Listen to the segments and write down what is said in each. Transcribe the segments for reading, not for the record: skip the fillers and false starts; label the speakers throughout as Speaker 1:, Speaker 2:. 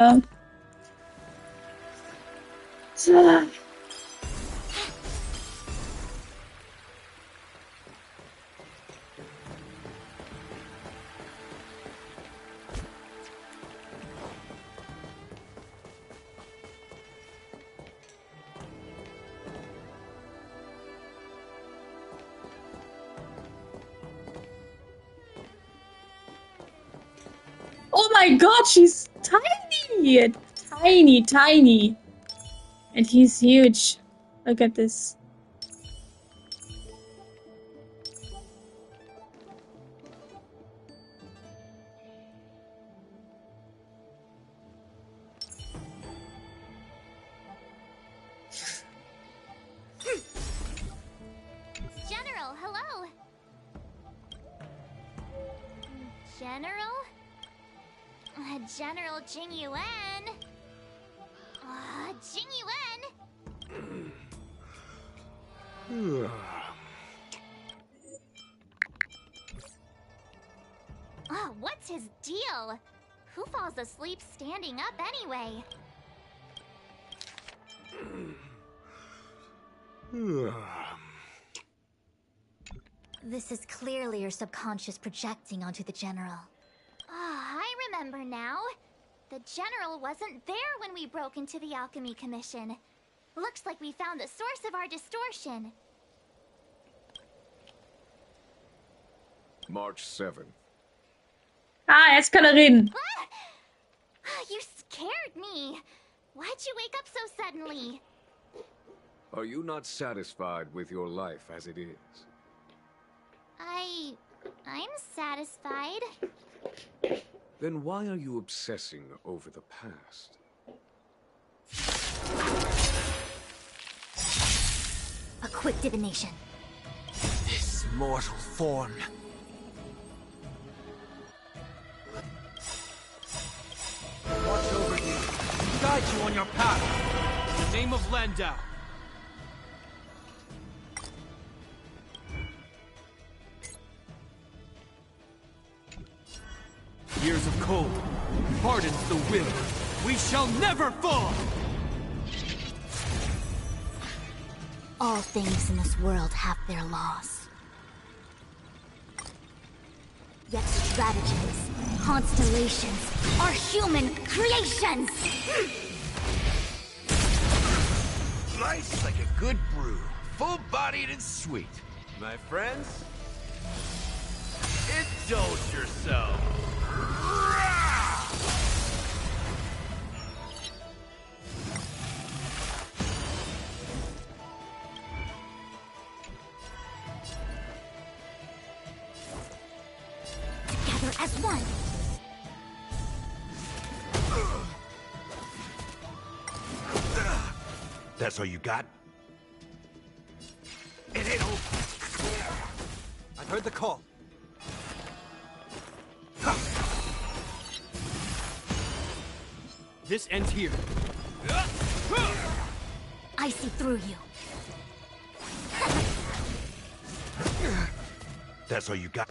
Speaker 1: Um, oh my god, she's tiny! Tiny, tiny. And he's huge. Look at this.
Speaker 2: General, hello! General? General Jing Yuan? Jing Yuan? What's his deal? Who falls asleep standing up anyway? This is clearly your subconscious projecting onto the General. I remember now. The General wasn't there when we broke into the Alchemy Commission. Looks like we found the source of our distortion.
Speaker 3: March 7th.
Speaker 1: Ah, jetzt kann er reden.
Speaker 2: You scared me. Why'd you wake up so suddenly?
Speaker 3: Are you not satisfied with your life as it is?
Speaker 2: I'm satisfied.
Speaker 3: Then why are you obsessing over the past?
Speaker 2: A quick divination.
Speaker 4: This mortal form. Watch over you. Guide you on your path. In the name of Landau. Years of cold hardens the will. We shall never fall!
Speaker 2: All things in this world have their laws. Yet stratagems, constellations, are human creations!
Speaker 4: Nice like a good brew. Full-bodied and sweet. My friends, indulge yourself.
Speaker 2: Together as one!
Speaker 4: That's all you got? It ain't over. I heard the call. This ends here.
Speaker 2: I see through you.
Speaker 4: That's all you got?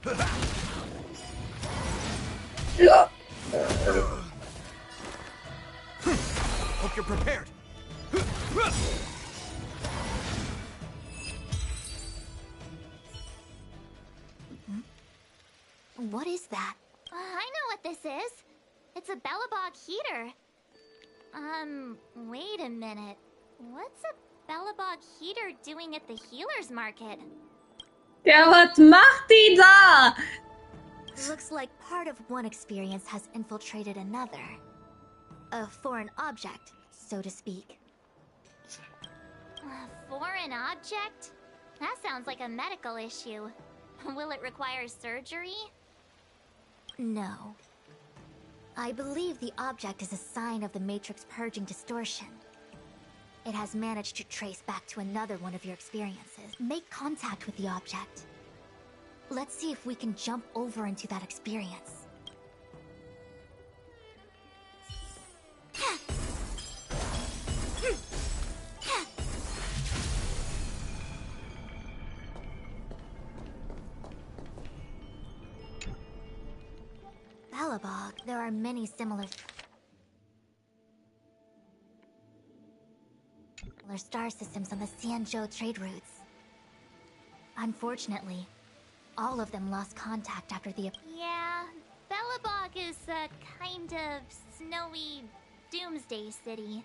Speaker 4: Hope you're prepared.
Speaker 2: What is that? I know what this is. It's a Belobog heater. Wait a minute. What's a Belobog heater doing at the healer's market?
Speaker 1: Ja, was macht die da?
Speaker 2: Looks like part of one experience has infiltrated another. A foreign object, so to speak. A foreign object? That sounds like a medical issue. Will it require surgery? No. I believe the object is a sign of the Matrix purging distortion. It has managed to trace back to another one of your experiences. Make contact with the object. Let's see if we can jump over into that experience. Belobog, there are many similar... star systems on the Xianzhou trade routes. Unfortunately, all of them lost contact after the... Yeah, Belobog is a kind of snowy doomsday city.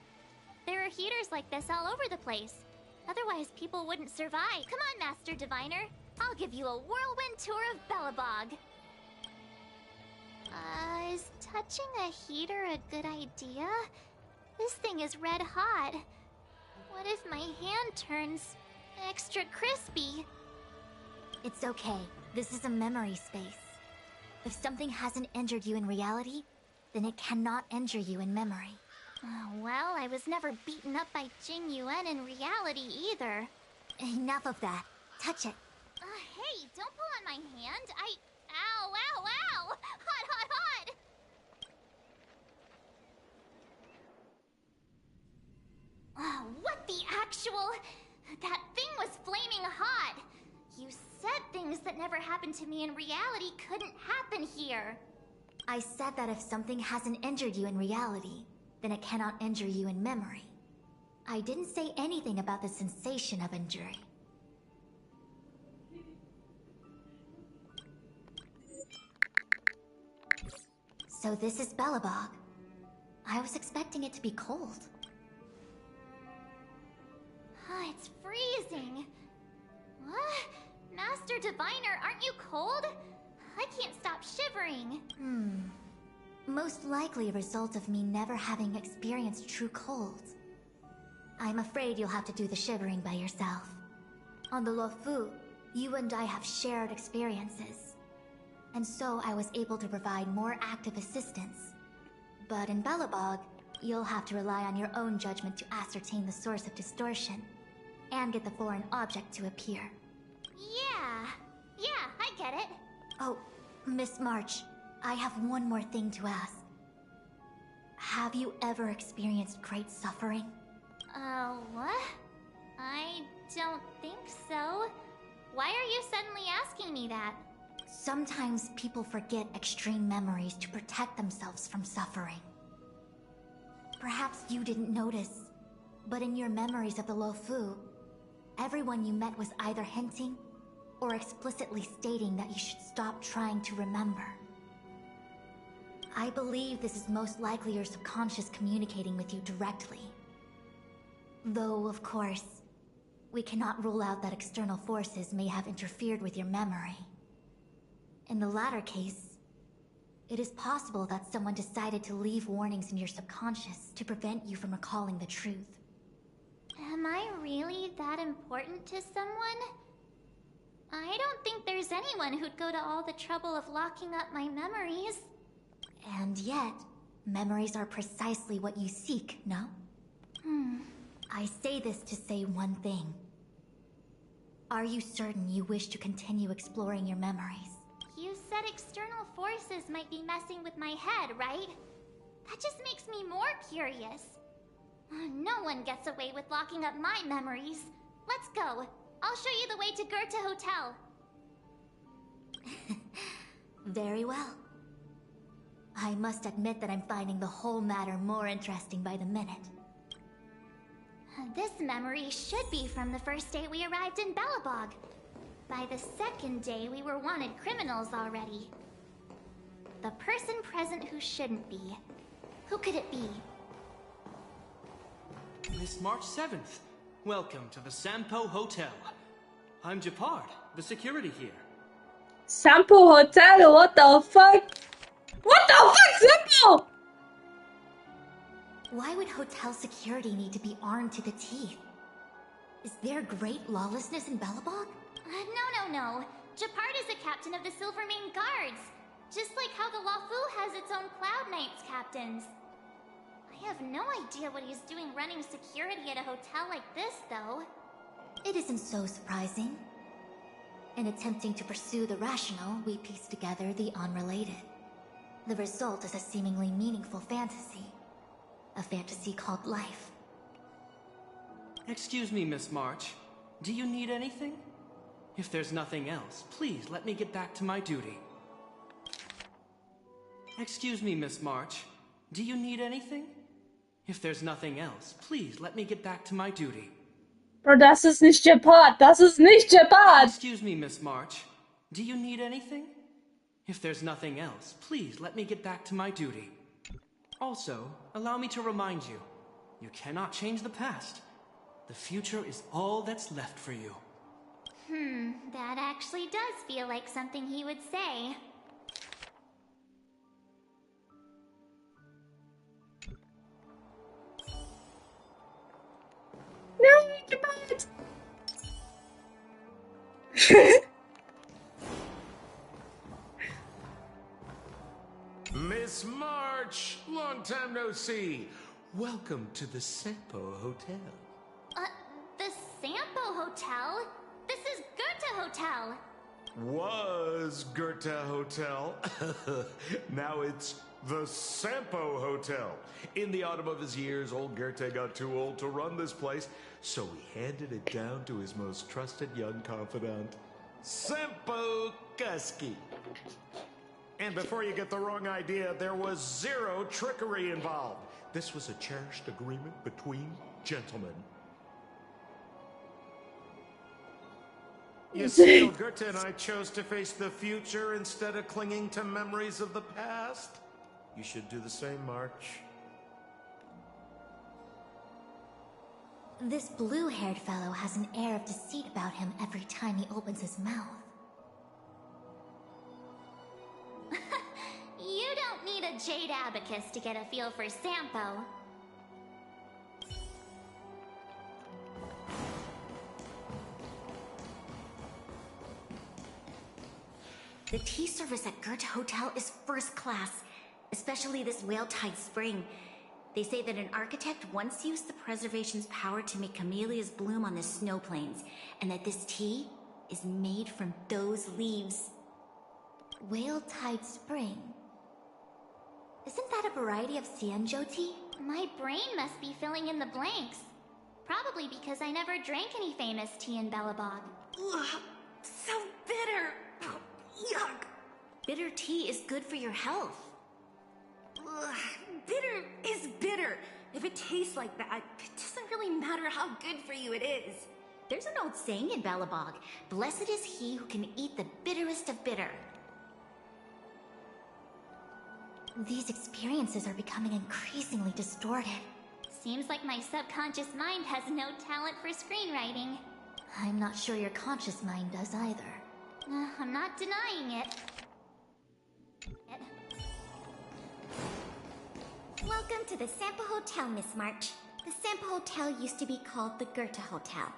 Speaker 2: There are heaters like this all over the place. Otherwise, people wouldn't survive. Come on, Master Diviner. I'll give you a whirlwind tour of Belobog. Is touching a heater a good idea? This thing is red hot. What if my hand turns extra crispy? It's okay. This is a memory space. If something hasn't injured you in reality, then it cannot injure you in memory. Well, I was never beaten up by Jing Yuan in reality either. Enough of that. Touch it. Hey, don't pull on my hand. Ow, ow, ow! Hot, hot, hot! What the actual... That thing was flaming hot! You said things that never happened to me in reality couldn't happen here. I said that if something hasn't injured you in reality, then it cannot injure you in memory. I didn't say anything about the sensation of injury. So this is Belobog. I was expecting it to be cold. It's freezing. What? Master Diviner, aren't you cold? I can't stop shivering. Most likely a result of me never having experienced true cold. I'm afraid you'll have to do the shivering by yourself. On the Luofu, you and I have shared experiences. And so I was able to provide more active assistance. But in Belobog, you'll have to rely on your own judgment to ascertain the source of distortion, and get the foreign object to appear. Yeah, I get it. Oh, Miss March, I have one more thing to ask. Have you ever experienced great suffering? What? I don't think so. Why are you suddenly asking me that? Sometimes people forget extreme memories to protect themselves from suffering. Perhaps you didn't notice, but in your memories of the Luofu, everyone you met was either hinting or explicitly stating that you should stop trying to remember. I believe this is most likely your subconscious communicating with you directly. Though, of course, we cannot rule out that external forces may have interfered with your memory. In the latter case, it is possible that someone decided to leave warnings in your subconscious to prevent you from recalling the truth. Am I really that important to someone? I don't think there's anyone who'd go to all the trouble of locking up my memories. And yet, memories are precisely what you seek, no? I say this to say one thing. Are you certain you wish to continue exploring your memories? You said external forces might be messing with my head, right? That just makes me more curious. No one gets away with locking up my memories. Let's go. I'll show you the way to Goethe Hotel. Very well. I must admit that I'm finding the whole matter more interesting by the minute. This memory should be from the first day we arrived in Belobog. By the second day, we were wanted criminals already. The person present who shouldn't be. Who could it be?
Speaker 5: Miss March 7th. Welcome to the Sampo Hotel. I'm Japard, the security here.
Speaker 1: Sampo Hotel? What the fuck? What the fuck, Sampo?
Speaker 2: Why would hotel security need to be armed to the teeth? Is there great lawlessness in Belobog? No. Japard is the captain of the Silvermane Guards. Just like how the Luofu has its own Cloud Knights captains. I have no idea what he's doing running security at a hotel like this, though. It isn't so surprising. In attempting to pursue the rational, we piece together the unrelated. The result is a seemingly meaningful fantasy. A fantasy called life.
Speaker 5: Excuse me, Miss March. Do you need anything? If there's nothing else, please let me get back to my duty. Excuse me, Miss March. Do you need anything? If there's nothing else, please let me get back to my duty.
Speaker 1: Bro, das ist nicht Gepard. Das ist nicht Gepard.
Speaker 5: Excuse me, Miss March. Do you need anything? If there's nothing else, please let me get back to my duty. Also, allow me to remind you, you cannot change the past. The future is all that's left for you.
Speaker 2: That actually does feel like something he would say.
Speaker 1: No, Gepard.
Speaker 3: Miss March, long time no see. Welcome to the Sampo Hotel.
Speaker 2: The Sampo Hotel? This is Goethe Hotel.
Speaker 6: Was Goethe Hotel. Now it's the Sampo Hotel. In the autumn of his years, old Goethe got too old to run this place, so he handed it down to his most trusted young confidant, Sampo Kuski. And before you get the wrong idea, there was zero trickery involved. This was a cherished agreement between gentlemen. You see, Goethe and I chose to face the future instead of clinging to memories of the past. You should do the same, March.
Speaker 2: This blue-haired fellow has an air of deceit about him every time he opens his mouth. You don't need a jade abacus to get a feel for Sampo. The tea service at Goethe Hotel is first class, especially this Whale-Tide Spring. They say that an architect once used the preservation's power to make camellias bloom on the snow plains, and that this tea is made from those leaves. Whale-Tide Spring? Isn't that a variety of Xianzhou tea? My brain must be filling in the blanks. Probably because I never drank any famous tea in Belobog. Ugh, so bitter! Yuck! Bitter tea is good for your health. Ugh, bitter is bitter. If it tastes like that, it doesn't really matter how good for you it is. There's an old saying in Belobog, blessed is he who can eat the bitterest of bitter. These experiences are becoming increasingly distorted. Seems like my subconscious mind has no talent for screenwriting. I'm not sure your conscious mind does either. I'm not denying it. Welcome to the Sampo Hotel, Miss March. The Sampo Hotel used to be called the Goethe Hotel.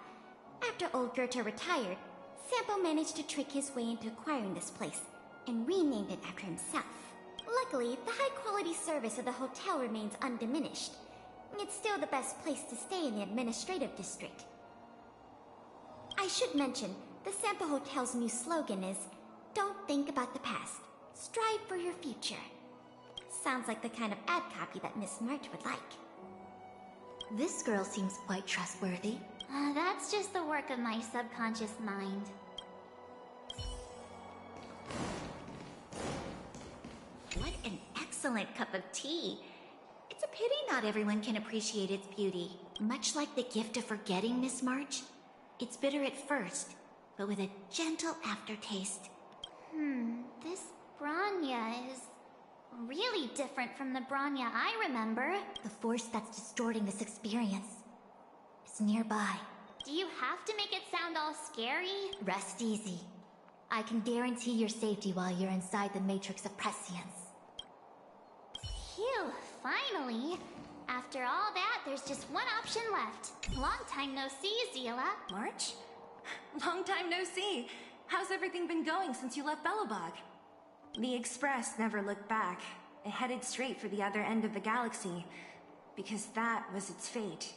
Speaker 2: After old Goethe retired, Sampo managed to trick his way into acquiring this place and renamed it after himself. Luckily, the high-quality service of the hotel remains undiminished. It's still the best place to stay in the administrative district. I should mention, the Sampo Hotel's new slogan is, "Don't think about the past, strive for your future." Sounds like the kind of ad copy that Miss March would like. This girl seems quite trustworthy. That's just the work of my subconscious mind. What an excellent cup of tea. It's a pity not everyone can appreciate its beauty. Much like the gift of forgetting, Miss March, it's bitter at first, but with a gentle aftertaste. This Bronya is really different from the Bronya I remember. The force that's distorting this experience is nearby. Do you have to make it sound all scary? Rest easy. I can guarantee your safety while you're inside the Matrix of Prescience. Phew, finally. After all that, there's just one option left. Long time no see, Zila.
Speaker 7: March? Long time no see. How's everything been going since you left Belobog? The Express never looked back. It headed straight for the other end of the galaxy, because that was its fate.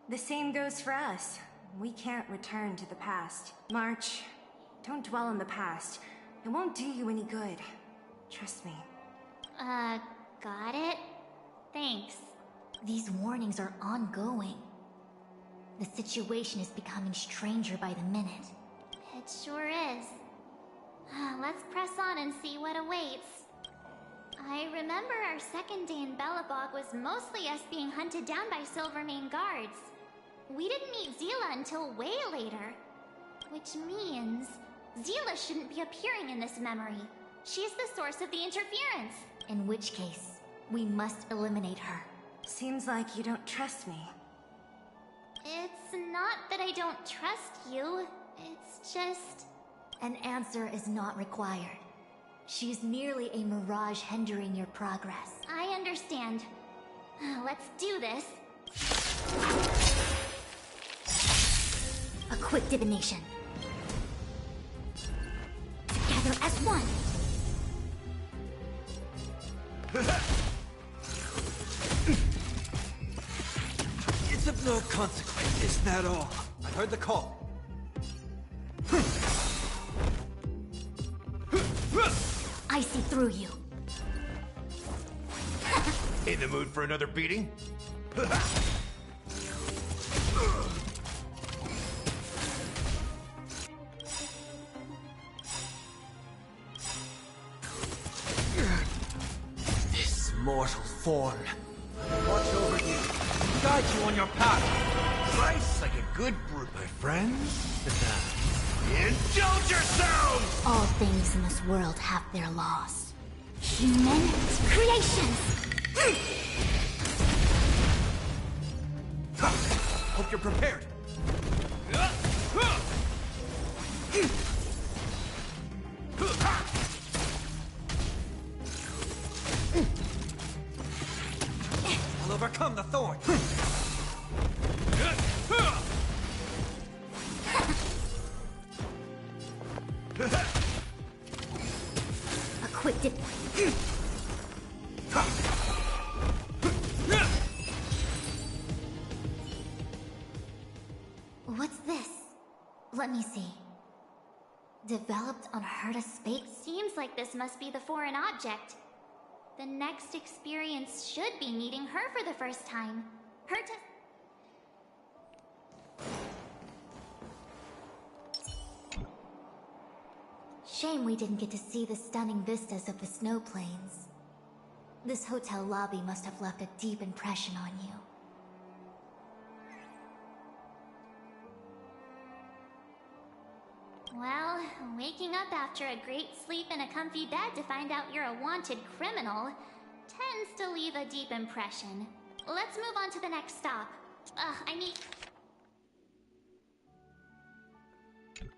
Speaker 7: The same goes for us. We can't return to the past. March, don't dwell on the past. It won't do you any good. Trust me.
Speaker 2: Got it? Thanks. These warnings are ongoing. The situation is becoming stranger by the minute. It sure is. Let's press on and see what awaits. I remember our second day in Belobog was mostly us being hunted down by Silvermane guards. We didn't meet Zila until way later. Which means Zila shouldn't be appearing in this memory. She's the source of the interference.
Speaker 8: In which case, we must eliminate her.
Speaker 7: Seems like you don't trust me.
Speaker 2: It's not that I don't trust you. It's just...
Speaker 8: An answer is not required. She's merely a mirage hindering your progress.
Speaker 2: I understand. Let's do this.
Speaker 8: A quick divination. Together as one.
Speaker 4: It's of no consequence, is that all? I heard the call.
Speaker 8: I see through you.
Speaker 4: In the mood for another beating? This mortal form. Watch over you. Guide you on your path. Nice like a good brew, my friends. Indulge yourselves!
Speaker 8: All things in this world have their laws. Human creations!
Speaker 4: Hope you're prepared. I'll overcome the thorn.
Speaker 8: A quick dip. What's this? Let me see. Developed on Herta space?
Speaker 2: Seems like this must be the foreign object. The next experience should be meeting her for the first time.
Speaker 8: Shame we didn't get to see the stunning vistas of the snow plains. This hotel lobby must have left a deep impression on you.
Speaker 2: Well, waking up after a great sleep in a comfy bed to find out you're a wanted criminal tends to leave a deep impression. Let's move on to the next stop. I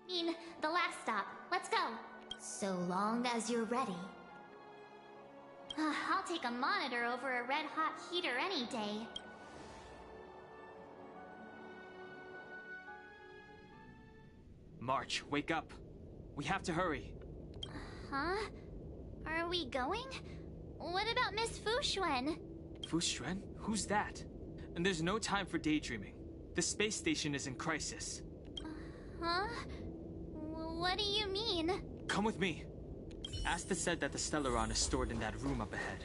Speaker 2: mean, the last stop. Let's go.
Speaker 8: So long as you're ready.
Speaker 2: I'll take a monitor over a red-hot heater any day.
Speaker 9: March, wake up. We have to hurry.
Speaker 2: Huh? Are we going? What about Miss Fushuen?
Speaker 9: Fushuen? Who's that? And there's no time for daydreaming. The space station is in crisis.
Speaker 2: Huh? What do you mean?
Speaker 9: Come with me. Asta said that the Stellaron is stored in that room up ahead.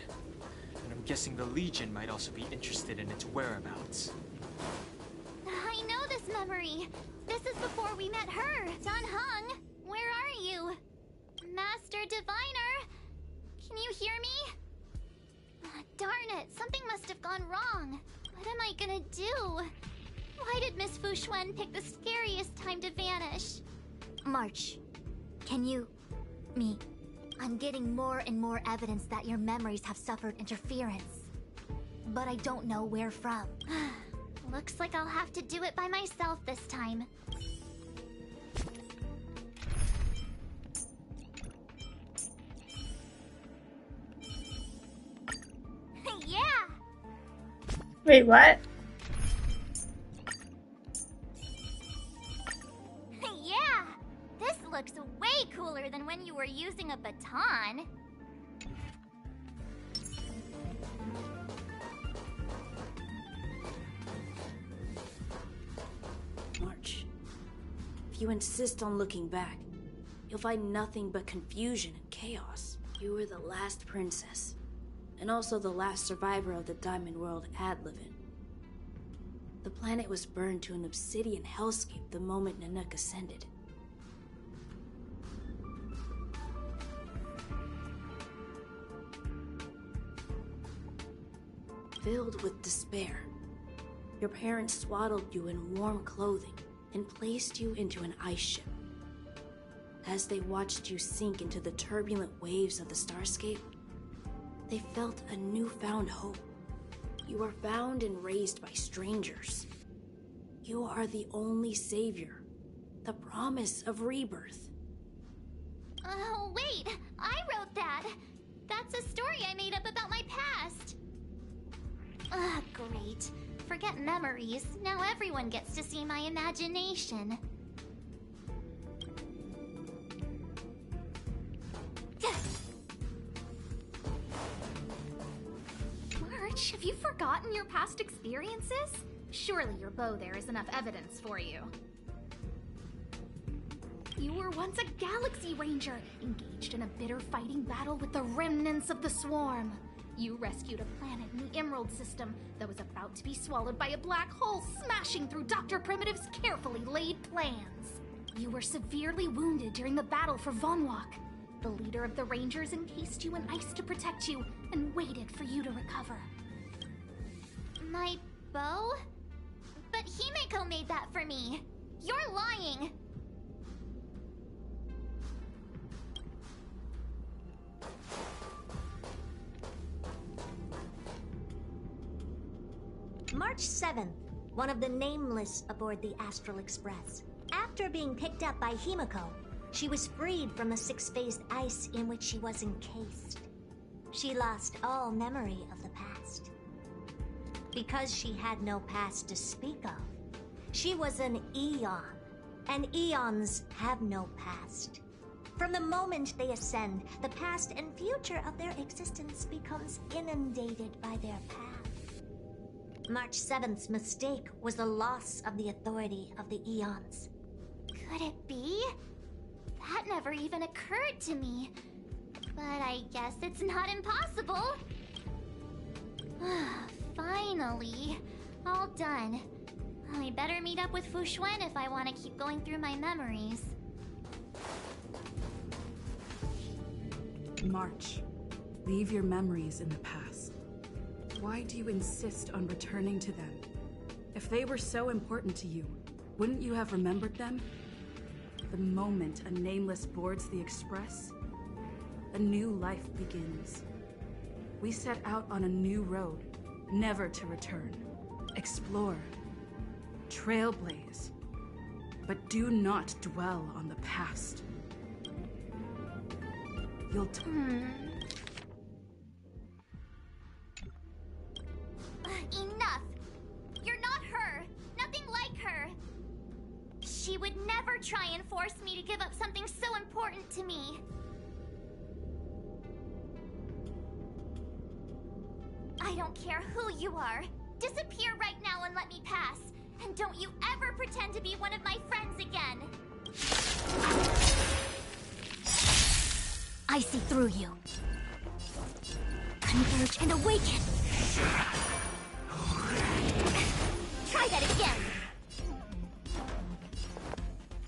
Speaker 9: And I'm guessing the Legion might also be interested in its whereabouts.
Speaker 2: I know this memory. This is before we met her. Danheng, where are you? Master Diviner, can you hear me? Darn it, something must have gone wrong. What am I gonna do? Why did Miss Fushuen pick the scariest time to vanish?
Speaker 8: March, can you... me... I'm getting more and more evidence that your memories have suffered interference. But I don't know where from.
Speaker 2: Looks like I'll have to do it by myself this time. Yeah!
Speaker 1: Wait, what?
Speaker 2: Yeah! This looks way cooler than when you were using a baton.
Speaker 10: March, if you insist on looking back, you'll find nothing but confusion and chaos. You were the last princess, and also the last survivor of the Diamond World Adlevin. The planet was burned to an obsidian hellscape the moment Nanook ascended. filled with despair. Your parents swaddled you in warm clothing and placed you into an ice ship. As they watched you sink into the turbulent waves of the starscape, they felt a newfound hope. You were found and raised by strangers. You are the only savior, the promise of rebirth.
Speaker 2: Oh, wait! I wrote that! That's a story I made up about my past! Ugh, great. Forget memories. Now everyone gets to see my imagination.
Speaker 11: March, have you forgotten your past experiences? Surely your bow there is enough evidence for you. You were once a Galaxy Ranger, engaged in a bitter fighting battle with the remnants of the Swarm. You rescued a planet in the Emerald System that was about to be swallowed by a black hole, smashing through Dr. Primitive's carefully laid plans. You were severely wounded during the battle for Vonwalk. The leader of the Rangers encased you in ice to protect you and waited for you to recover.
Speaker 2: My bow? But Himeko made that for me. You're lying.
Speaker 8: March 7th, one of the Nameless aboard the Astral Express. After being picked up by Himeko, she was freed from the six-phased ice in which she was encased. She lost all memory of the past. Because she had no past to speak of, she was an Eon, and Eons have no past. From the moment they ascend, the past and future of their existence becomes inundated by their path. March 7th's mistake was the loss of the authority of the Eons.
Speaker 2: Could it be? That never even occurred to me. But I guess it's not impossible. Finally. All done. I better meet up with Fu Xuan if I want to keep going through my memories.
Speaker 12: March, leave your memories in the past. Why do you insist on returning to them? If they were so important to you, wouldn't you have remembered them? The moment a Nameless boards the Express, a new life begins. We set out on a new road, never to return. Explore, trailblaze, but do not dwell on the past. You'll
Speaker 2: Enough! You're not her! Nothing like her! She would never try and force me to give up something so important to me. I don't care who you are. Disappear right now and let me pass. And don't you ever pretend to be one of my friends again.
Speaker 8: I see through you. Converge and awaken!
Speaker 2: Try that again!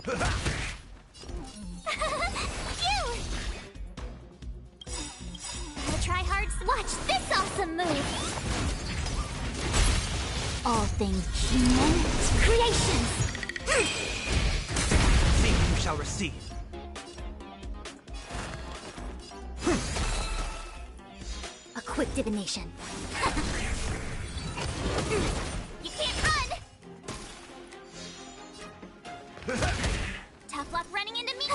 Speaker 2: Phew! Gotta try hard. Watch this awesome move!
Speaker 8: All things human creations!
Speaker 4: See, you shall receive.
Speaker 8: A quick divination.
Speaker 2: You can't run! Tough luck running into me!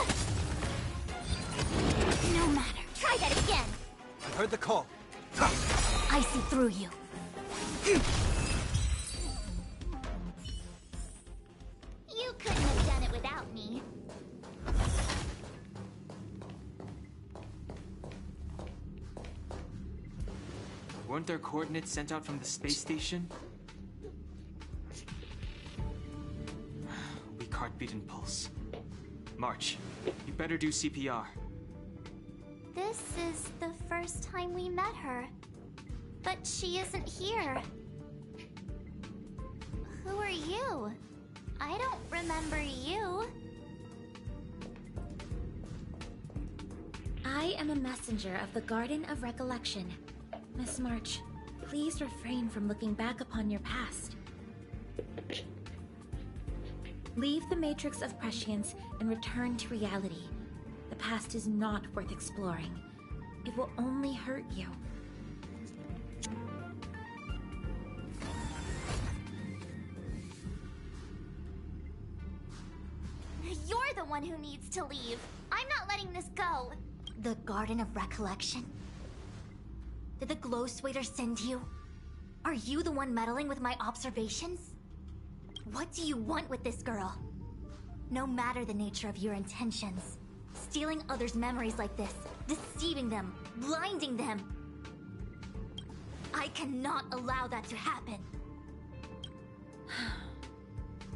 Speaker 2: No matter. Try that again!
Speaker 4: I heard the call.
Speaker 8: I see through you.
Speaker 2: You couldn't have done it without me.
Speaker 9: Weren't there coordinates sent out from the space station? Weak heartbeat and pulse. March, you better do CPR.
Speaker 2: This is the first time we met her. But she isn't here. Who are you? I don't remember you.
Speaker 13: I am a messenger of the Garden of Recollection. Miss March,
Speaker 11: Please refrain from looking back upon your past. Leave the matrix of prescience and return to reality. The past is not worth exploring. It will only hurt you.
Speaker 2: You're the one who needs to leave. I'm not letting this go.
Speaker 8: The Garden of Recollection? Did the Glow Swader send you? Are you the one meddling with my observations? What do you want with this girl? No matter the nature of your intentions, stealing others' memories like this, deceiving them, blinding them, I cannot allow that to happen.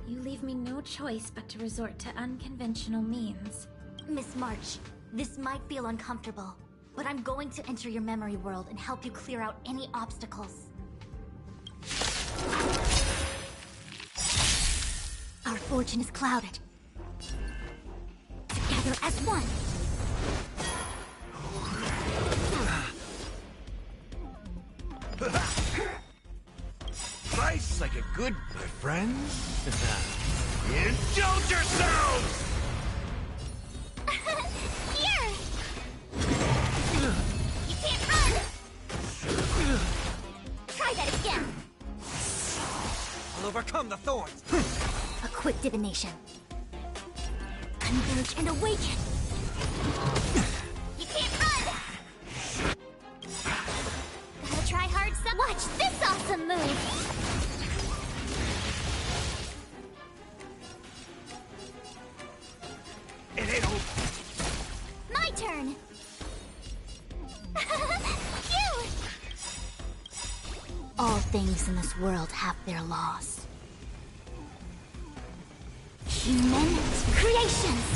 Speaker 11: You leave me no choice but to resort to unconventional means.
Speaker 8: Miss March, this might feel uncomfortable, but I'm going to enter your memory world and help you clear out any obstacles. Our fortune is clouded. Together as one.
Speaker 4: Rice like a good, my friends. Indulge yourselves!
Speaker 2: Here! You can't run!
Speaker 8: Try that again.
Speaker 4: I'll overcome the thorns.
Speaker 8: A quick divination. Converge and awaken.
Speaker 2: You can't run! Gotta try hard some. Watch this awesome move!
Speaker 4: It ain't over.
Speaker 2: My turn! Phew!
Speaker 8: All things in this world have their laws. Human creations!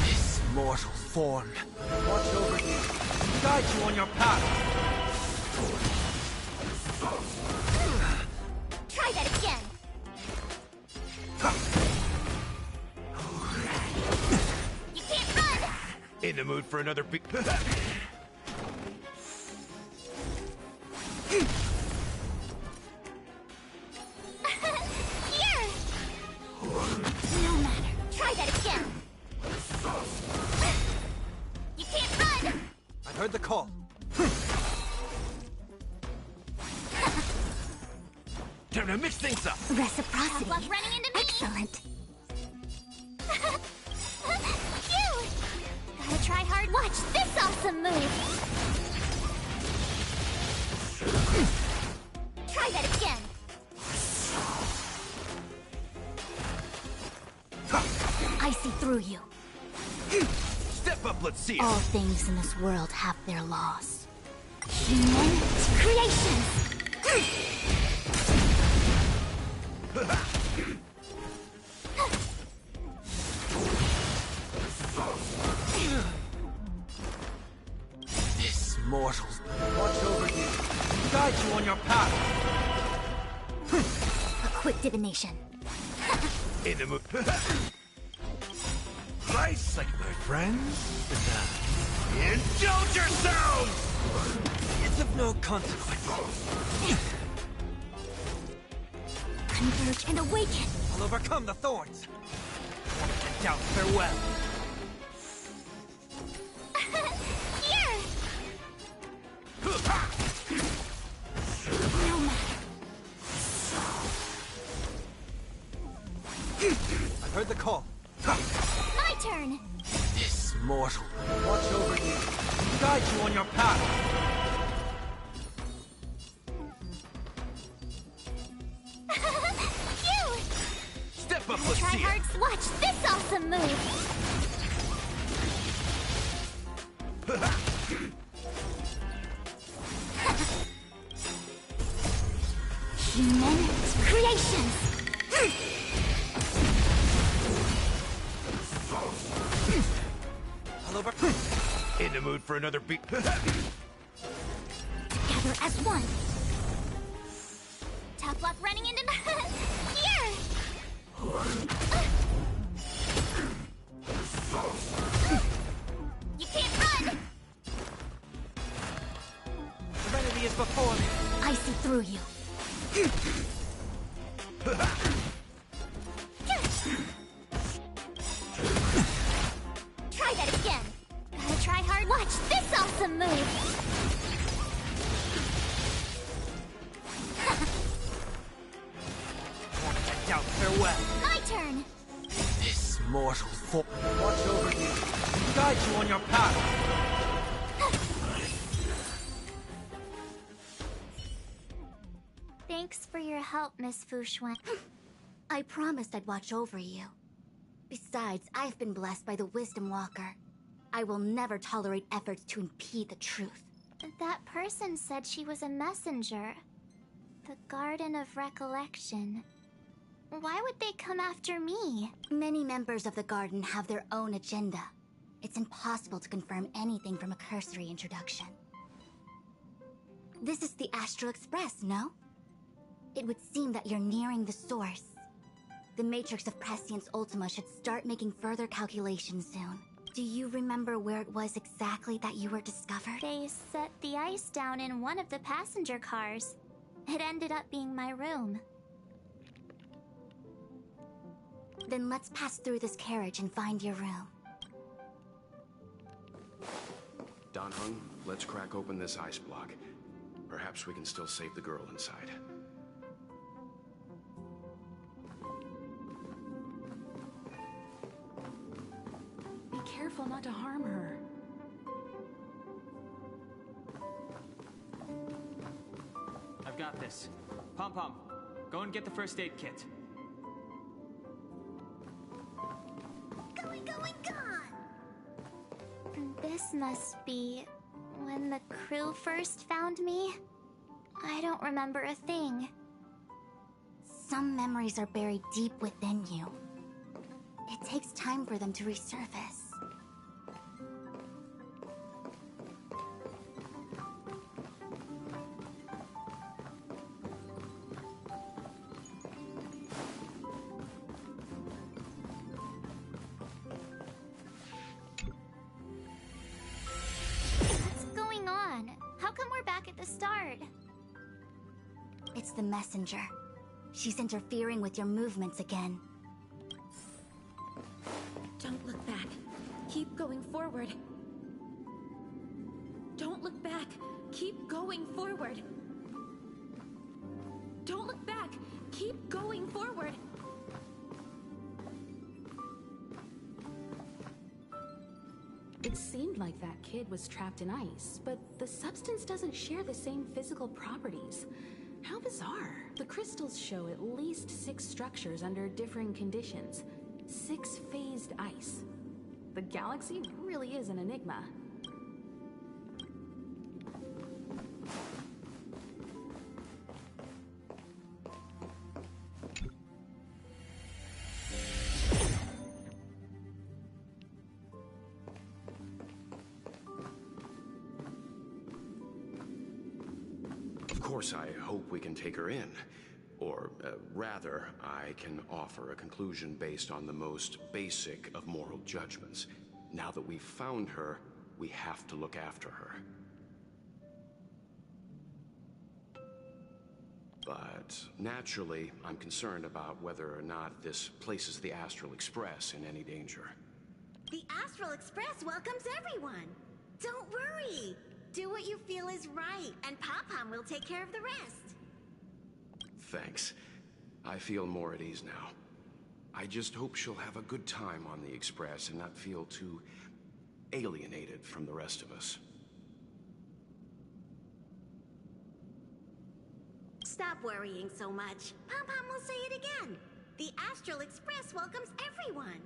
Speaker 4: This mortal form. Watch over you. Guide you on your path.
Speaker 2: Try that again! You can't run!
Speaker 4: In the mood for another big...
Speaker 2: Here! No matter. Try that again! You can't run!
Speaker 4: I heard the call. Time to mix things up.
Speaker 8: Reciprocity.
Speaker 2: Love running into me!
Speaker 8: Excellent.
Speaker 2: Phew! Gotta try hard. Watch this awesome move! Try that again!
Speaker 8: I see through you.
Speaker 4: Step up, let's see it.
Speaker 8: All things in this world have their laws. Human creations!
Speaker 4: This mortals. Watch over you. Guide you on your path.
Speaker 8: A quick divination.
Speaker 4: In the mood. Rice like my friends. Indulge yourselves! It's of no consequence.
Speaker 8: Converge and awaken.
Speaker 4: I'll overcome the thorns. Get down, farewell.
Speaker 2: Here!
Speaker 8: No matter.
Speaker 4: I heard the call.
Speaker 2: My turn!
Speaker 4: This mortal. Watch over you. Guide you on your path.
Speaker 2: Phew!
Speaker 4: Step up, let's
Speaker 2: Try
Speaker 4: see
Speaker 2: hard.
Speaker 4: it.
Speaker 2: Watch this awesome move!
Speaker 8: Human creations!
Speaker 4: I'll over... In the mood for another beat.
Speaker 8: Together as one.
Speaker 2: Tough luck running into here! You can't run! through you. Try that again. Gotta try hard. Watch this awesome move.
Speaker 4: I doubt farewell.
Speaker 2: My turn.
Speaker 4: This mortal form. Watch over you. Guide you on your path.
Speaker 2: Thanks for your help, Miss Fu Xuan. I promised I'd watch over you. Besides, I've been blessed by the Wisdom Walker. I will never tolerate efforts to impede the truth. That person said she was a messenger. The Garden of Recollection. Why would they come after me? Many members of the Garden have their own agenda. It's impossible to confirm anything from a cursory introduction. This is the Astral Express, no? It would seem that you're nearing the source. The Matrix of Prescience Ultima should start making further calculations soon. Do you remember where it was exactly that you were discovered? They set the ice down in one of the passenger cars. It ended up being my room. Then let's pass through this carriage and find your room.
Speaker 13: Dan Heng, let's crack open this ice block. Perhaps we can still save the girl inside.
Speaker 12: Be careful not to harm her.
Speaker 9: I've got this. Pom Pom, go and get the first aid kit.
Speaker 2: Going, gone! This must be when the crew first found me. I don't remember a thing. Some memories are buried deep within you. It takes time for them to resurface. What's going on? How come we're back at the start? It's the messenger. She's interfering with your movements again.
Speaker 10: Don't look back. Keep going forward. Don't look back. Keep going forward. Don't look back. Keep going forward.
Speaker 12: It seemed like that kid was trapped in ice, but the substance doesn't share the same physical properties. How bizarre. The crystals show at least 6 structures under differing conditions. 6-phased ice. The galaxy really is an enigma.
Speaker 13: Of course, I hope we can take her in. Or, rather, I can offer a conclusion based on the most basic of moral judgments. Now that we've found her, we have to look after her. But, naturally, I'm concerned about whether or not this places the Astral Express in any danger.
Speaker 8: The Astral Express welcomes everyone. Don't worry. Do what you feel is right, and Pom-Pom will take care of the rest.
Speaker 13: Thanks. I feel more at ease now. I just hope she'll have a good time on the Express and not feel too alienated from the rest of us.
Speaker 8: Stop worrying so much. Pom-Pom will say it again. The Astral Express welcomes everyone.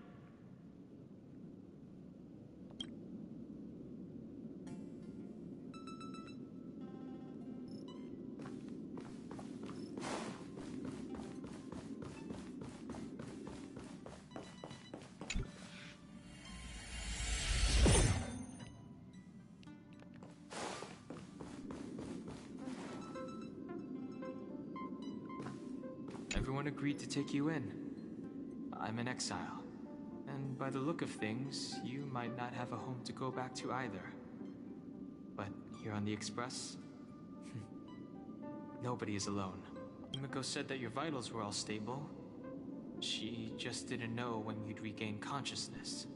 Speaker 9: Everyone agreed to take you in. I'm in exile. And by the look of things, you might not have a home to go back to either. But here on the Express, Nobody is alone. Himiko said that your vitals were all stable. She just didn't know when you'd regain consciousness.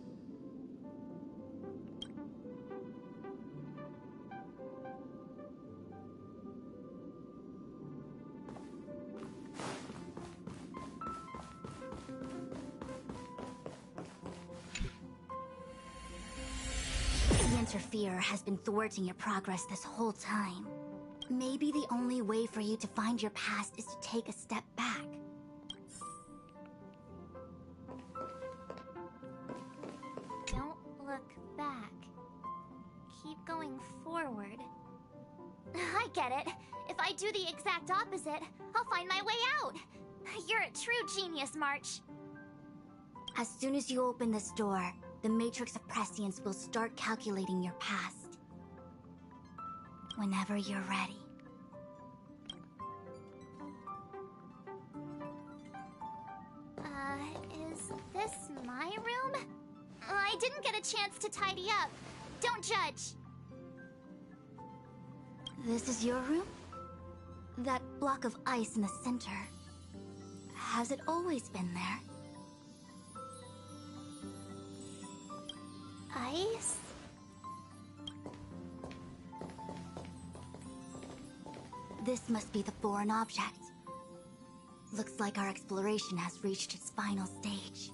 Speaker 2: The Interferer has been thwarting your progress this whole time. Maybe the only way for you to find your past is to take a step back. Don't look back. Keep going forward. I get it. If I do the exact opposite, I'll find my way out. You're a true genius, March. As soon as you open this door, the Matrix of Prescience will start calculating your past. Whenever you're ready. Is this my room? I didn't get a chance to tidy up. Don't judge. This is your room? That block of ice in the center. Has it always been there? Ice? This must be the foreign object. Looks like our exploration has reached its final stage.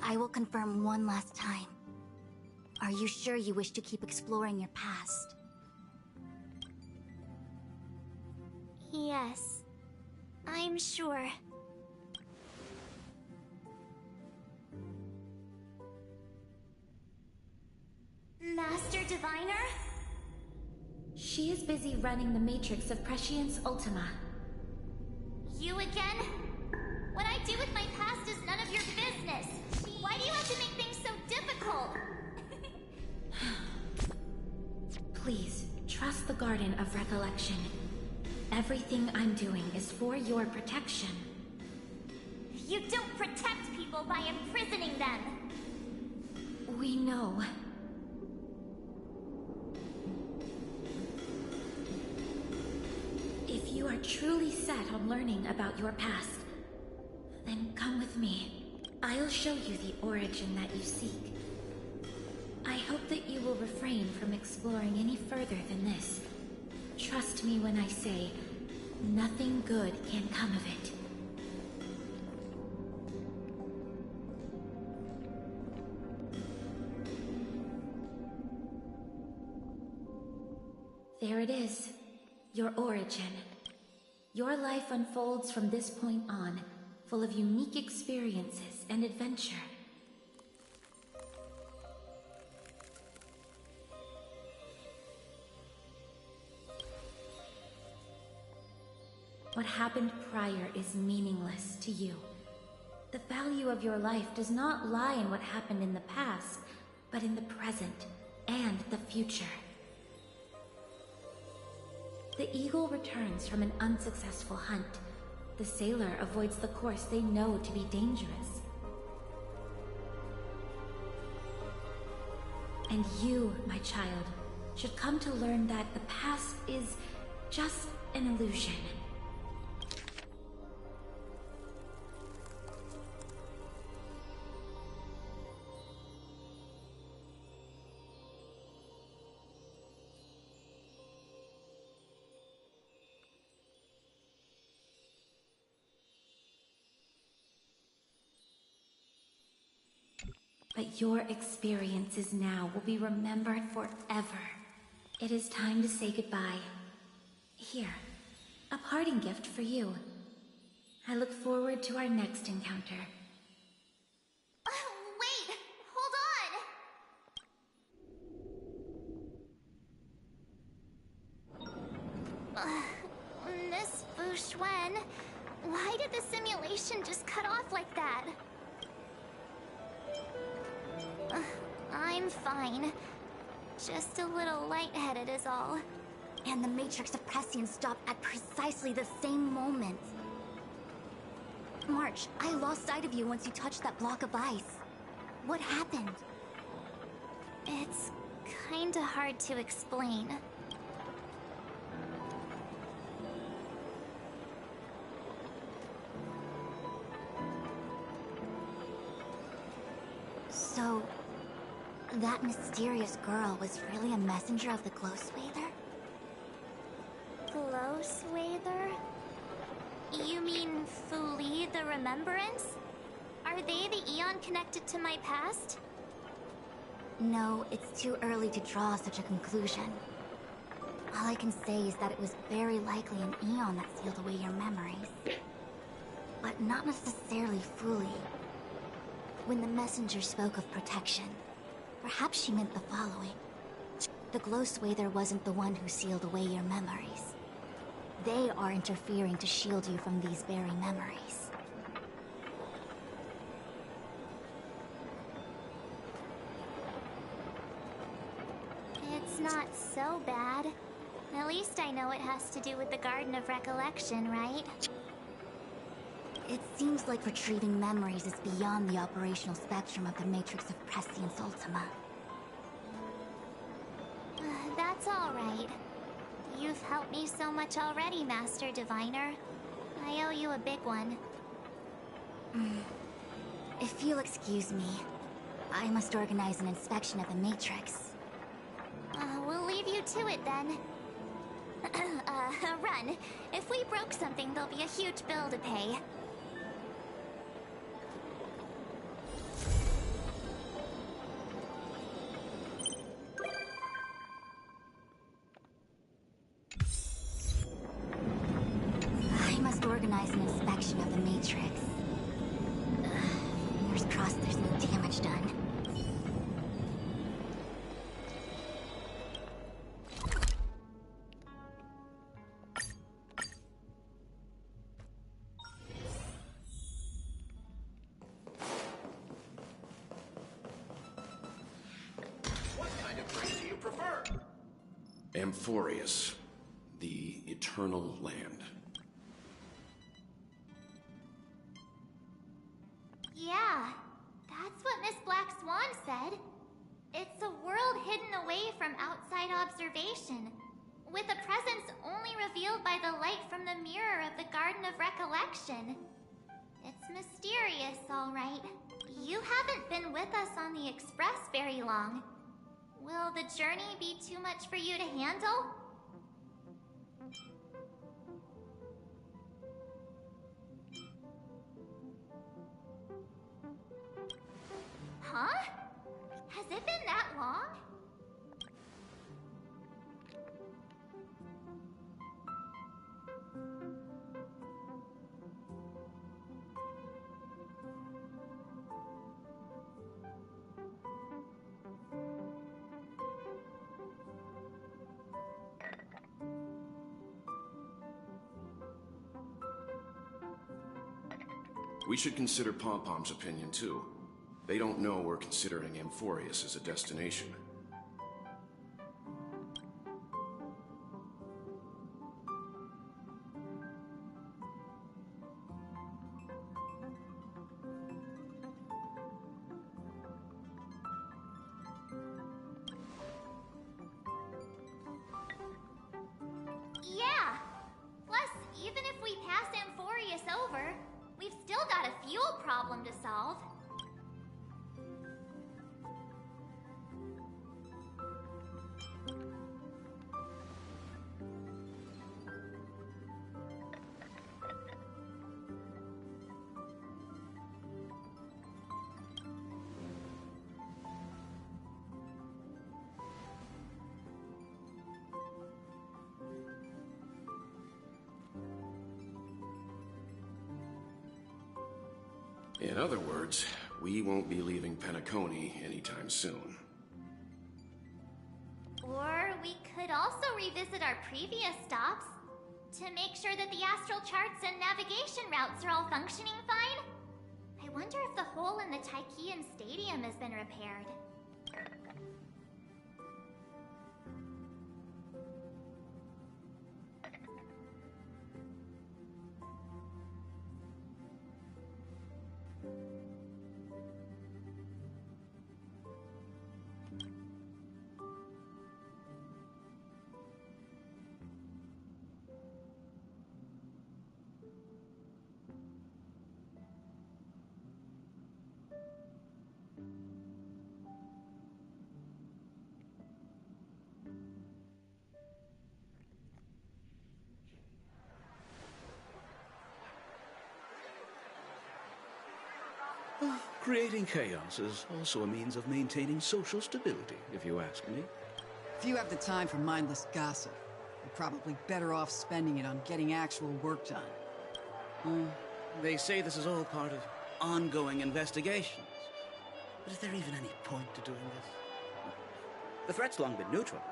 Speaker 2: I will confirm one last time. Are you sure you wish to keep exploring your past? Yes, I'm sure.
Speaker 14: Master Diviner? She is busy running the Matrix of Prescience Ultima.
Speaker 2: You again? What I do with my past is none of your business. Why do you have to make things so difficult?
Speaker 14: Please, trust the Garden of Recollection. Everything I'm doing is for your protection.
Speaker 2: You don't protect people by imprisoning them.
Speaker 14: We know. If you are truly set on learning about your past, then come with me. I'll show you the origin that you seek. I hope that you will refrain from exploring any further than this. Trust me when I say, nothing good can come of it. There it is. Your origin. Your life unfolds from this point on, full of unique experiences and adventure. What happened prior is meaningless to you. The value of your life does not lie in what happened in the past, but in the present and the future. The eagle returns from an unsuccessful hunt. The sailor avoids the course they know to be dangerous. And you, my child, should come to learn that the past is just an illusion. But your experiences now will be remembered forever. It is time to say goodbye. Here, a parting gift for you. I look forward to our next encounter.
Speaker 2: Wait! Hold on! Miss Fu Xuan, why did the simulation just cut off like that? I'm fine. Just a little lightheaded is all. And the Matrix of Prescience stopped at precisely the same moment. March, I lost sight of you once you touched that block of ice. What happened? It's kinda hard to explain. So, that mysterious girl was really a messenger of the Glowswather? Glowswather? You mean Fuli the Remembrance? Are they the Eon connected to my past? No, it's too early to draw such a conclusion. All I can say is that it was very likely an Eon that sealed away your memories. But not necessarily Fuli. When the messenger spoke of protection, perhaps she meant the following. The Glowswather wasn't the one who sealed away your memories. They are interfering to shield you from these very memories. It's not so bad. At least I know it has to do with the Garden of Recollection, right? It seems like retrieving memories is beyond the operational spectrum of the Matrix of Prescience Ultima. That's all right. You've helped me so much already, Master Diviner. I owe you a big one. If you'll excuse me, I must organize an inspection of the Matrix. We'll leave you to it then. Run. If we broke something, there'll be a huge bill to pay. I must organize an inspection of the Matrix. Fingers crossed there's no damage done.
Speaker 13: What kind of drink do you prefer? Amphorius, the Eternal Land.
Speaker 2: Yeah, that's what Miss Black Swan said. It's a world hidden away from outside observation, with a presence only revealed by the light from the mirror of the Garden of Recollection. It's mysterious, all right. You haven't been with us on the Express very long. Will the journey be too much for you to handle? Huh? Has it been that long?
Speaker 13: We should consider Pom-Pom's opinion, too. They don't know we're considering Amphorius as a destination.
Speaker 2: Yeah! Plus, even if we pass Amphorius over, we've still got a fuel problem to solve.
Speaker 13: In other words, we won't be leaving Penacony anytime soon.
Speaker 2: Or we could also revisit our previous stops to make sure that the astral charts and navigation routes are all functioning fine. I wonder if the hole in the Tychean Stadium has been repaired.
Speaker 15: Creating chaos is also a means of maintaining social stability, if you ask me.
Speaker 16: If you have the time for mindless gossip, you're probably better off spending it on getting actual work done.
Speaker 15: They say this is all part of ongoing investigations. But is there even any point to doing this? The threat's long been neutralized.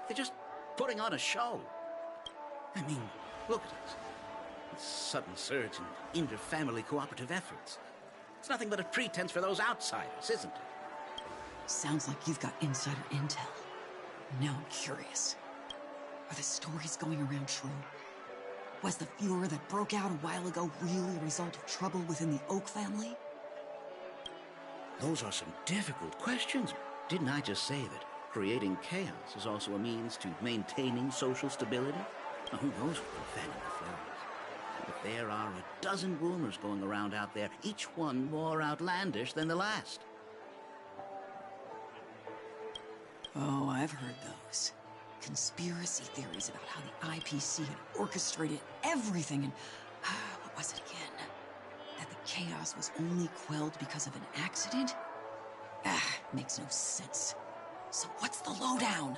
Speaker 15: They're just putting on a show. I mean, look at us. This sudden surge in inter-family cooperative efforts. It's nothing but a pretense for those outsiders, isn't it?
Speaker 16: Sounds like you've got insider intel. Now I'm curious. Are the stories going around true? Was the furor that broke out a while ago really a result of trouble within the Oak family?
Speaker 15: Those are some difficult questions. Didn't I just say that creating chaos is also a means to maintaining social stability? Now, who knows what they're fanning the flames? But there are a dozen rumors going around out there, each one more outlandish than the last.
Speaker 16: Oh, I've heard those. Conspiracy theories about how the IPC had orchestrated everything and... what was it again? That the chaos was only quelled because of an accident? Makes no sense. So what's the lowdown?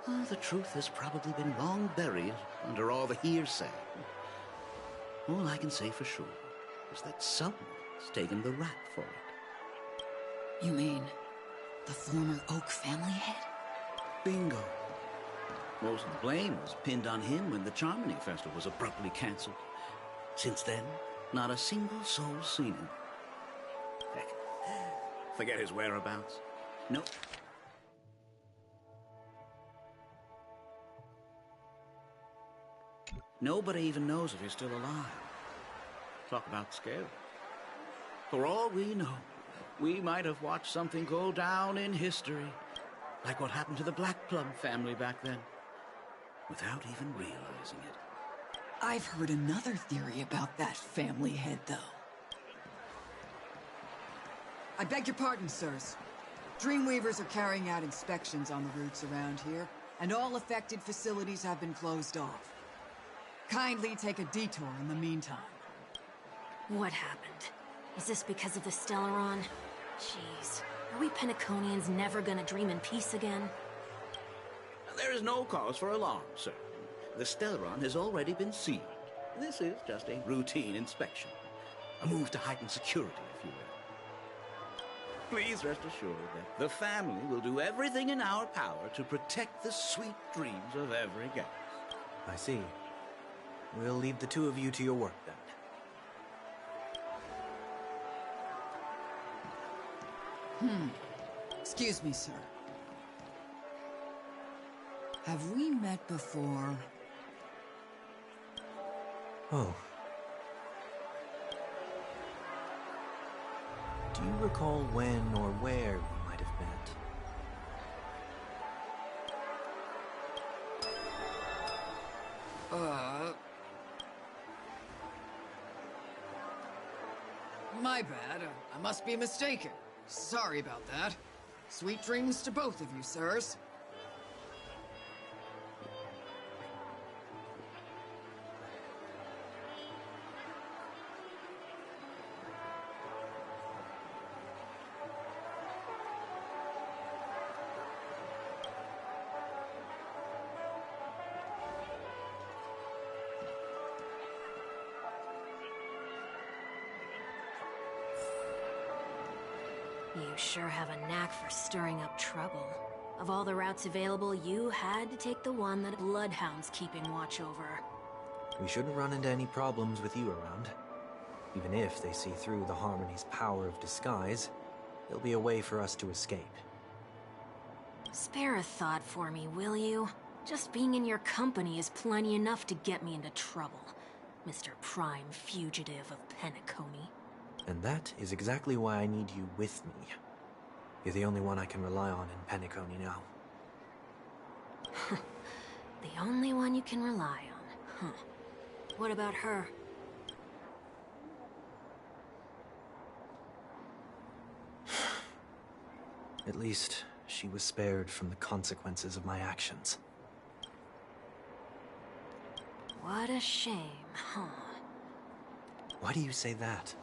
Speaker 15: Well, the truth has probably been long buried under all the hearsay. All I can say for sure is that someone's taken the rap for it.
Speaker 16: You mean the former Oak family head?
Speaker 15: Bingo. Most of the blame was pinned on him when the Charmony Festival was abruptly cancelled. Since then, not a single soul's seen him. Heck, forget his whereabouts. Nope. Nobody even knows if he's still alive. Talk about scary. For all we know, we might have watched something go down in history, like what happened to the Black Plum family back then, without even realizing it.
Speaker 16: I've heard another theory about that family head, though. I beg your pardon, sirs. Dreamweavers are carrying out inspections on the routes around here, and all affected facilities have been closed off. Kindly take a detour in the meantime.
Speaker 7: What happened? Is this because of the Stellaron? Jeez, are we Penaconians never gonna dream in peace again?
Speaker 15: There is no cause for alarm, sir. The Stellaron has already been sealed. This is just a routine inspection. A move to heighten security, if you will. Please rest assured that the family will do everything in our power to protect the sweet dreams of every guest.
Speaker 17: I see. We'll leave the two of you to your work, then.
Speaker 16: Excuse me, sir. Have we met before?
Speaker 17: Oh. Do you recall when or where we might have met?
Speaker 16: My bad. I must be mistaken. Sorry about that. Sweet dreams to both of you, sirs.
Speaker 7: You sure have a knack for stirring up trouble. Of all the routes available, you had to take the one that Bloodhound's keeping watch over.
Speaker 17: We shouldn't run into any problems with you around. Even if they see through the Harmony's power of disguise, there'll be a way for us to escape.
Speaker 7: Spare a thought for me, will you? Just being in your company is plenty enough to get me into trouble, Mr. Prime Fugitive of Penacony.
Speaker 17: And that is exactly why I need you with me. You're the only one I can rely on in Penacony now.
Speaker 7: The only one you can rely on, huh? What about her?
Speaker 17: At least, she was spared from the consequences of my actions.
Speaker 7: What a shame, huh?
Speaker 17: Why do you say that?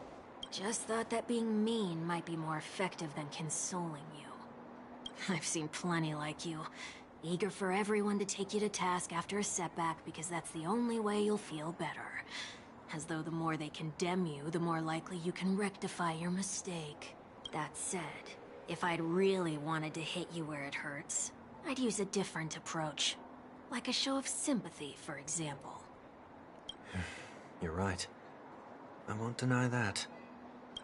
Speaker 18: Just thought that being mean might be more effective than consoling you. I've seen plenty like you, eager for everyone to take you to task after a setback because that's the only way you'll feel better. As though the more they condemn you, the more likely you can rectify your mistake. That said, if I'd really wanted to hit you where it hurts, I'd use a different approach. Like a show of sympathy, for example.
Speaker 17: You're right. I won't deny that.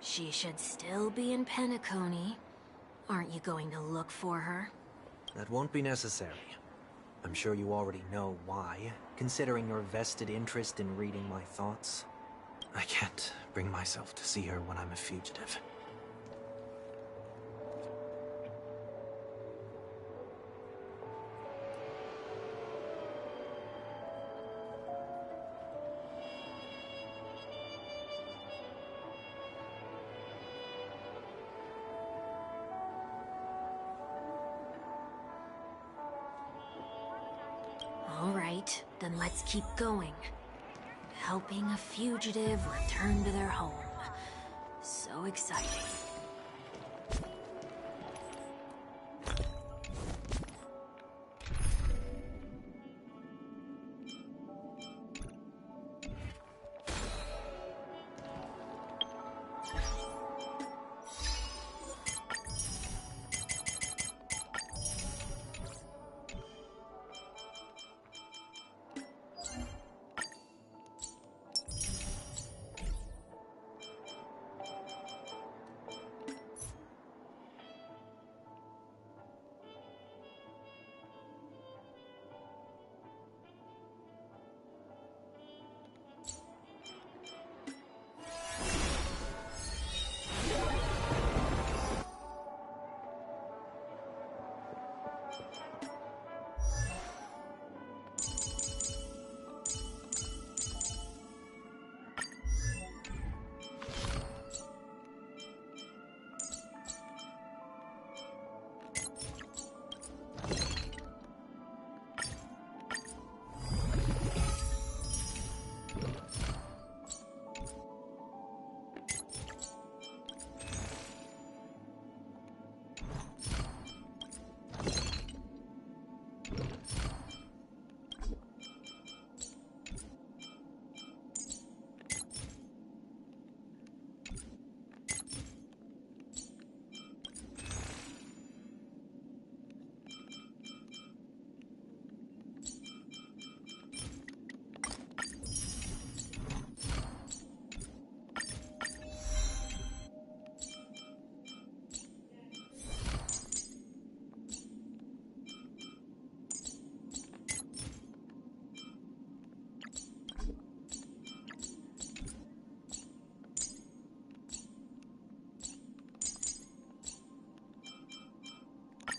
Speaker 18: She should still be in Penacony. Aren't you going to look for her?
Speaker 17: That won't be necessary. I'm sure you already know why, considering your vested interest in reading my thoughts. I can't bring myself to see her when I'm a fugitive.
Speaker 18: All right, then let's keep going. Helping a fugitive return to their home. So exciting.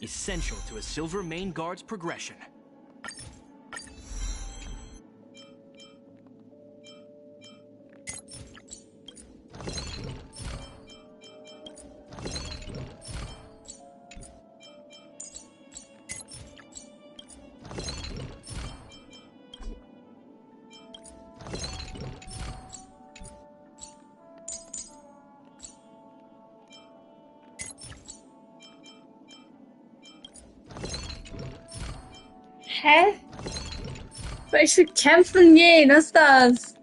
Speaker 5: Essential to a Silver Main Guard's progression.
Speaker 1: Hä? Welche kämpfen gehen? Was ist das?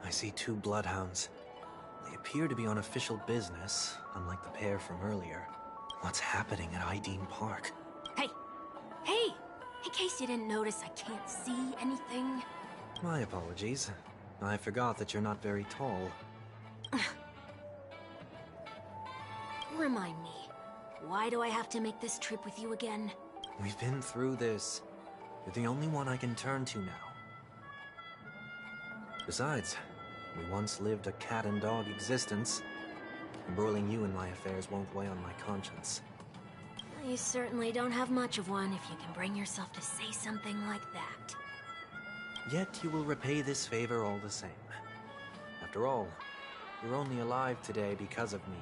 Speaker 17: I see 2 bloodhounds. They appear to be on official business, unlike the pair from earlier. What's happening at Ideen Park?
Speaker 18: Hey! Hey! In case you didn't notice, I can't see anything.
Speaker 17: My apologies. I forgot that you're not very tall.
Speaker 18: Remind me, why do I have to make this trip with you again?
Speaker 17: We've been through this. You're the only one I can turn to now. Besides, we once lived a cat-and-dog existence. Embroiling you in my affairs won't weigh on my conscience.
Speaker 18: You certainly don't have much of one if you can bring yourself to say something like that.
Speaker 17: Yet you will repay this favor all the same. After all, you're only alive today because of me.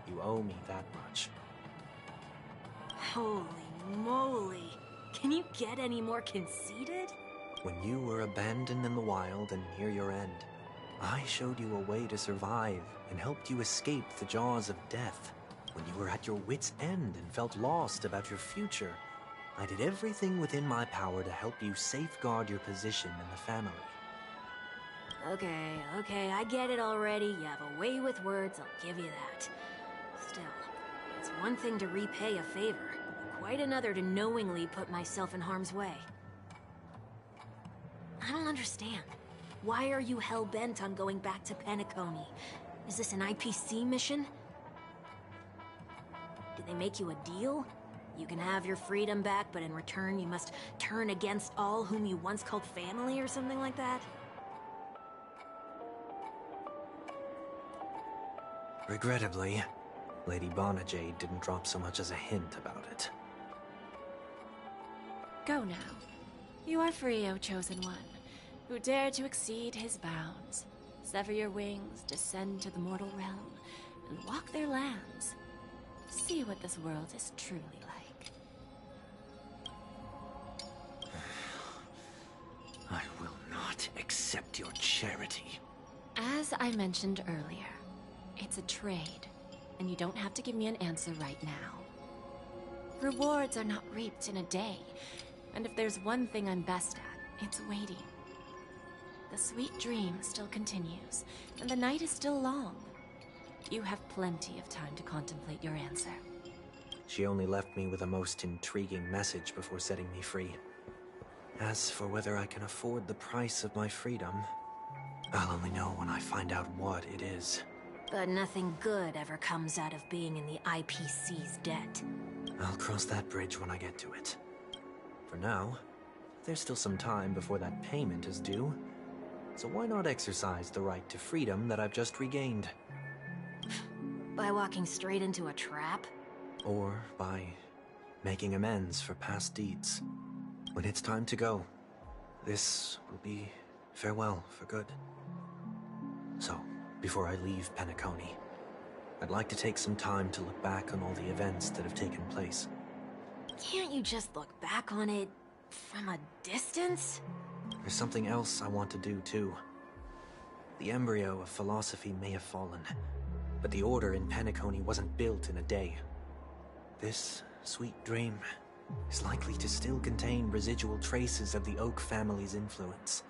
Speaker 17: You owe me that much.
Speaker 18: Holy moly! Can you get any more conceited?
Speaker 17: When you were abandoned in the wild and near your end, I showed you a way to survive and helped you escape the jaws of death. When you were at your wit's end and felt lost about your future, I did everything within my power to help you safeguard your position in the family.
Speaker 18: Okay, I get it already. You have a way with words, I'll give you that. Still, it's one thing to repay a favor, quite another to knowingly put myself in harm's way. I don't understand. Why are you hell-bent on going back to Penacony? Is this an IPC mission? Did they make you a deal? You can have your freedom back, but in return you must turn against all whom you once called family or something like that?
Speaker 17: Regrettably, Lady Bonajade didn't drop so much as a hint about it.
Speaker 19: Go now. You are free, O Chosen One, who dare to exceed his bounds. Sever your wings, descend to the mortal realm, and walk their lands. See what this world is truly like.
Speaker 17: I will not accept your charity.
Speaker 19: As I mentioned earlier, it's a trade, and you don't have to give me an answer right now. Rewards are not reaped in a day, and if there's one thing I'm best at, it's waiting. The sweet dream still continues, and the night is still long. You have plenty of time to contemplate your answer.
Speaker 17: She only left me with a most intriguing message before setting me free. As for whether I can afford the price of my freedom, I'll only know when I find out what it is.
Speaker 18: But nothing good ever comes out of being in the IPC's debt.
Speaker 17: I'll cross that bridge when I get to it. For now, there's still some time before that payment is due. So why not exercise the right to freedom that I've just regained?
Speaker 18: By walking straight into a trap?
Speaker 17: Or by making amends for past deeds. When it's time to go, this will be farewell for good. So, before I leave Penacony, I'd like to take some time to look back on all the events that have taken place.
Speaker 18: Can't you just look back on it from a distance?
Speaker 17: There's something else I want to do too. The embryo of philosophy may have fallen, but the order in Penacony wasn't built in a day. This sweet dream is likely to still contain residual traces of the Oak family's influence.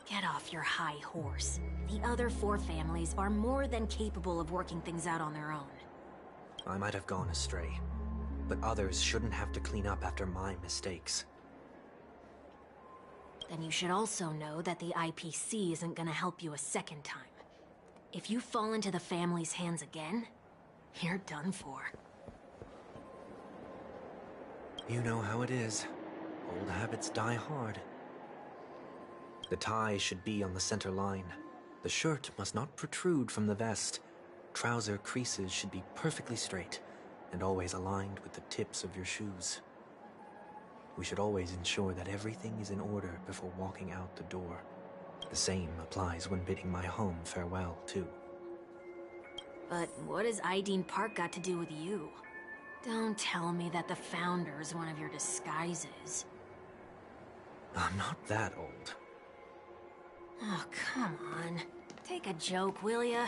Speaker 18: Get off your high horse. The other 4 families are more than capable of working things out on their own.
Speaker 17: I might have gone astray, but others shouldn't have to clean up after my mistakes.
Speaker 18: Then you should also know that the IPC isn't gonna help you a second time. If you fall into the family's hands again, you're done for.
Speaker 17: You know how it is. Old habits die hard. The tie should be on the center line. The shirt must not protrude from the vest. Trouser creases should be perfectly straight, and always aligned with the tips of your shoes. We should always ensure that everything is in order before walking out the door. The same applies when bidding my home farewell, too.
Speaker 18: But what has Ideen Park got to do with you? Don't tell me that the Founder is one of your disguises.
Speaker 17: I'm not that old.
Speaker 18: Oh, come on. Take a joke, will ya?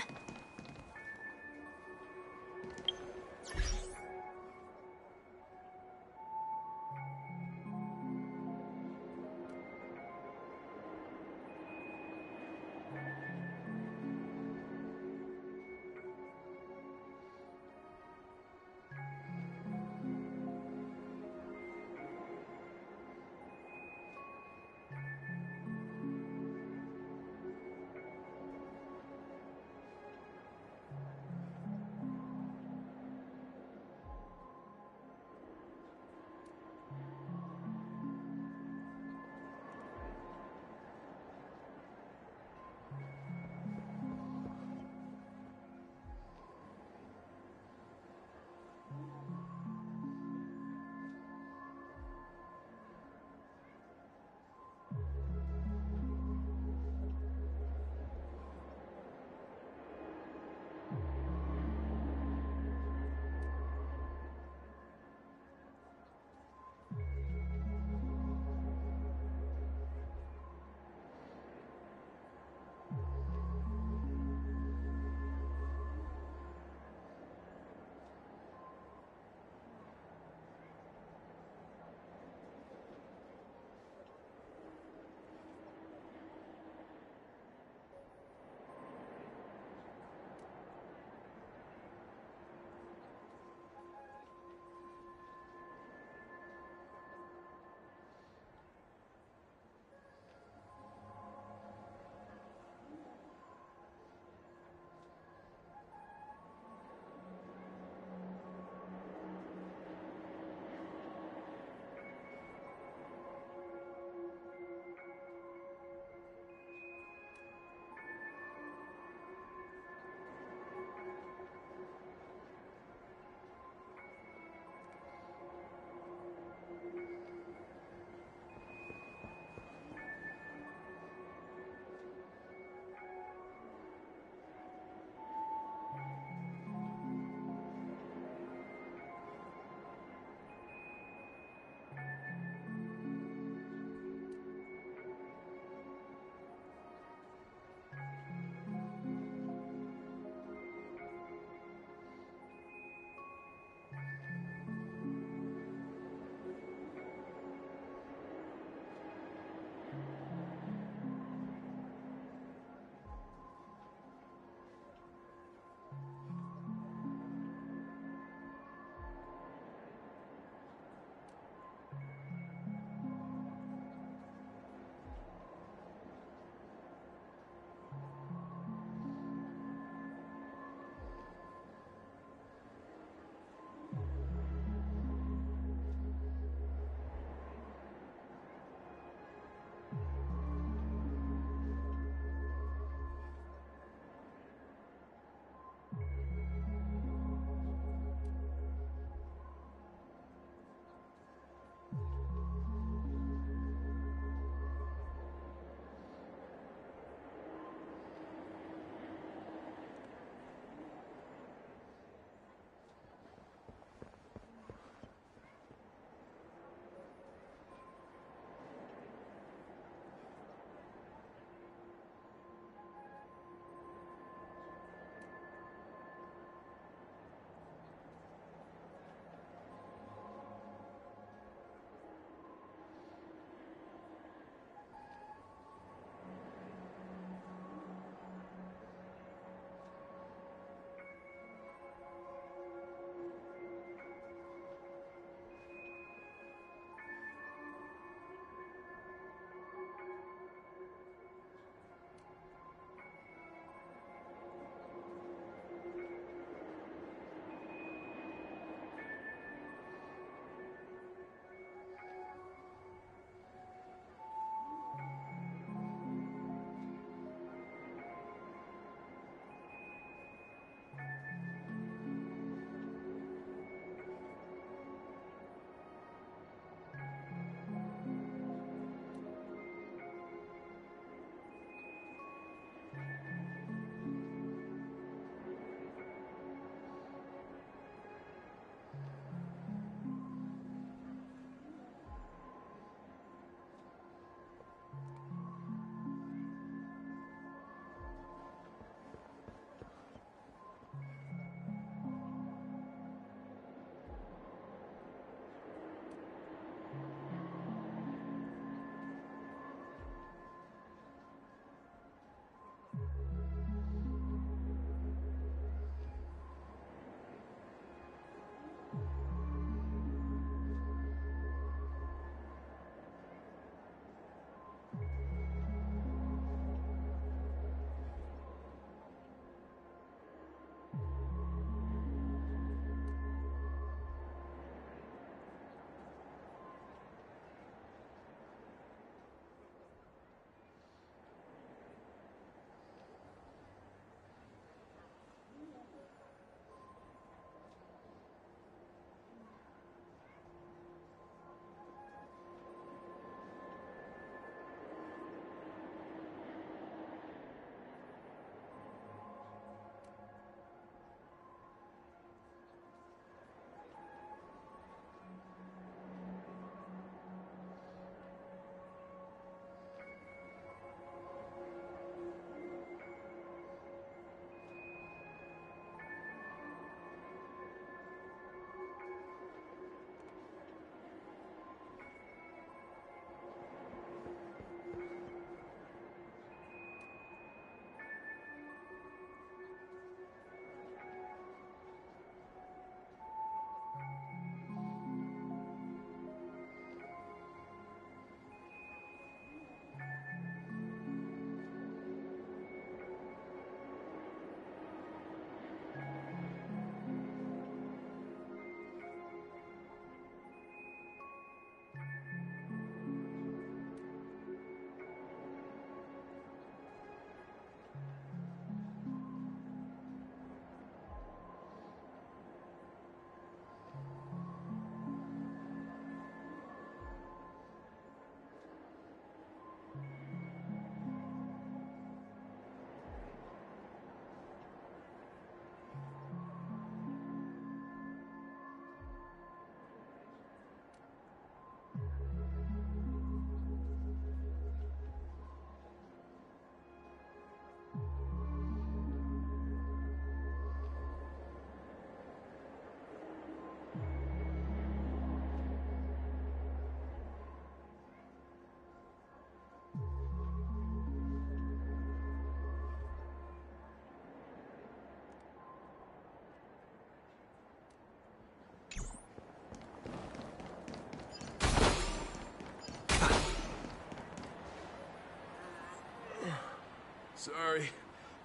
Speaker 20: Sorry,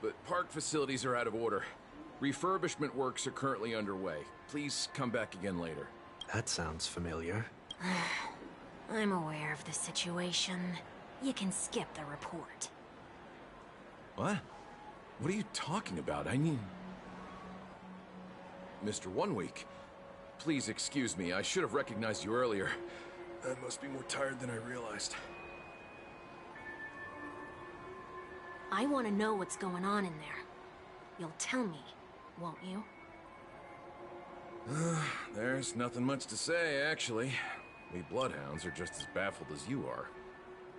Speaker 20: but park facilities are out of order. Refurbishment works are currently underway. Please come back again later.
Speaker 17: That sounds familiar.
Speaker 18: I'm aware of the situation. You can skip the report.
Speaker 20: What? What are you talking about? I mean... Mr. One Week, please excuse me. I should have recognized you earlier. I must be more tired than I realized.
Speaker 18: I want to know what's going on in there. You'll tell me, won't you?
Speaker 20: There's nothing much to say, actually. We Bloodhounds are just as baffled as you are.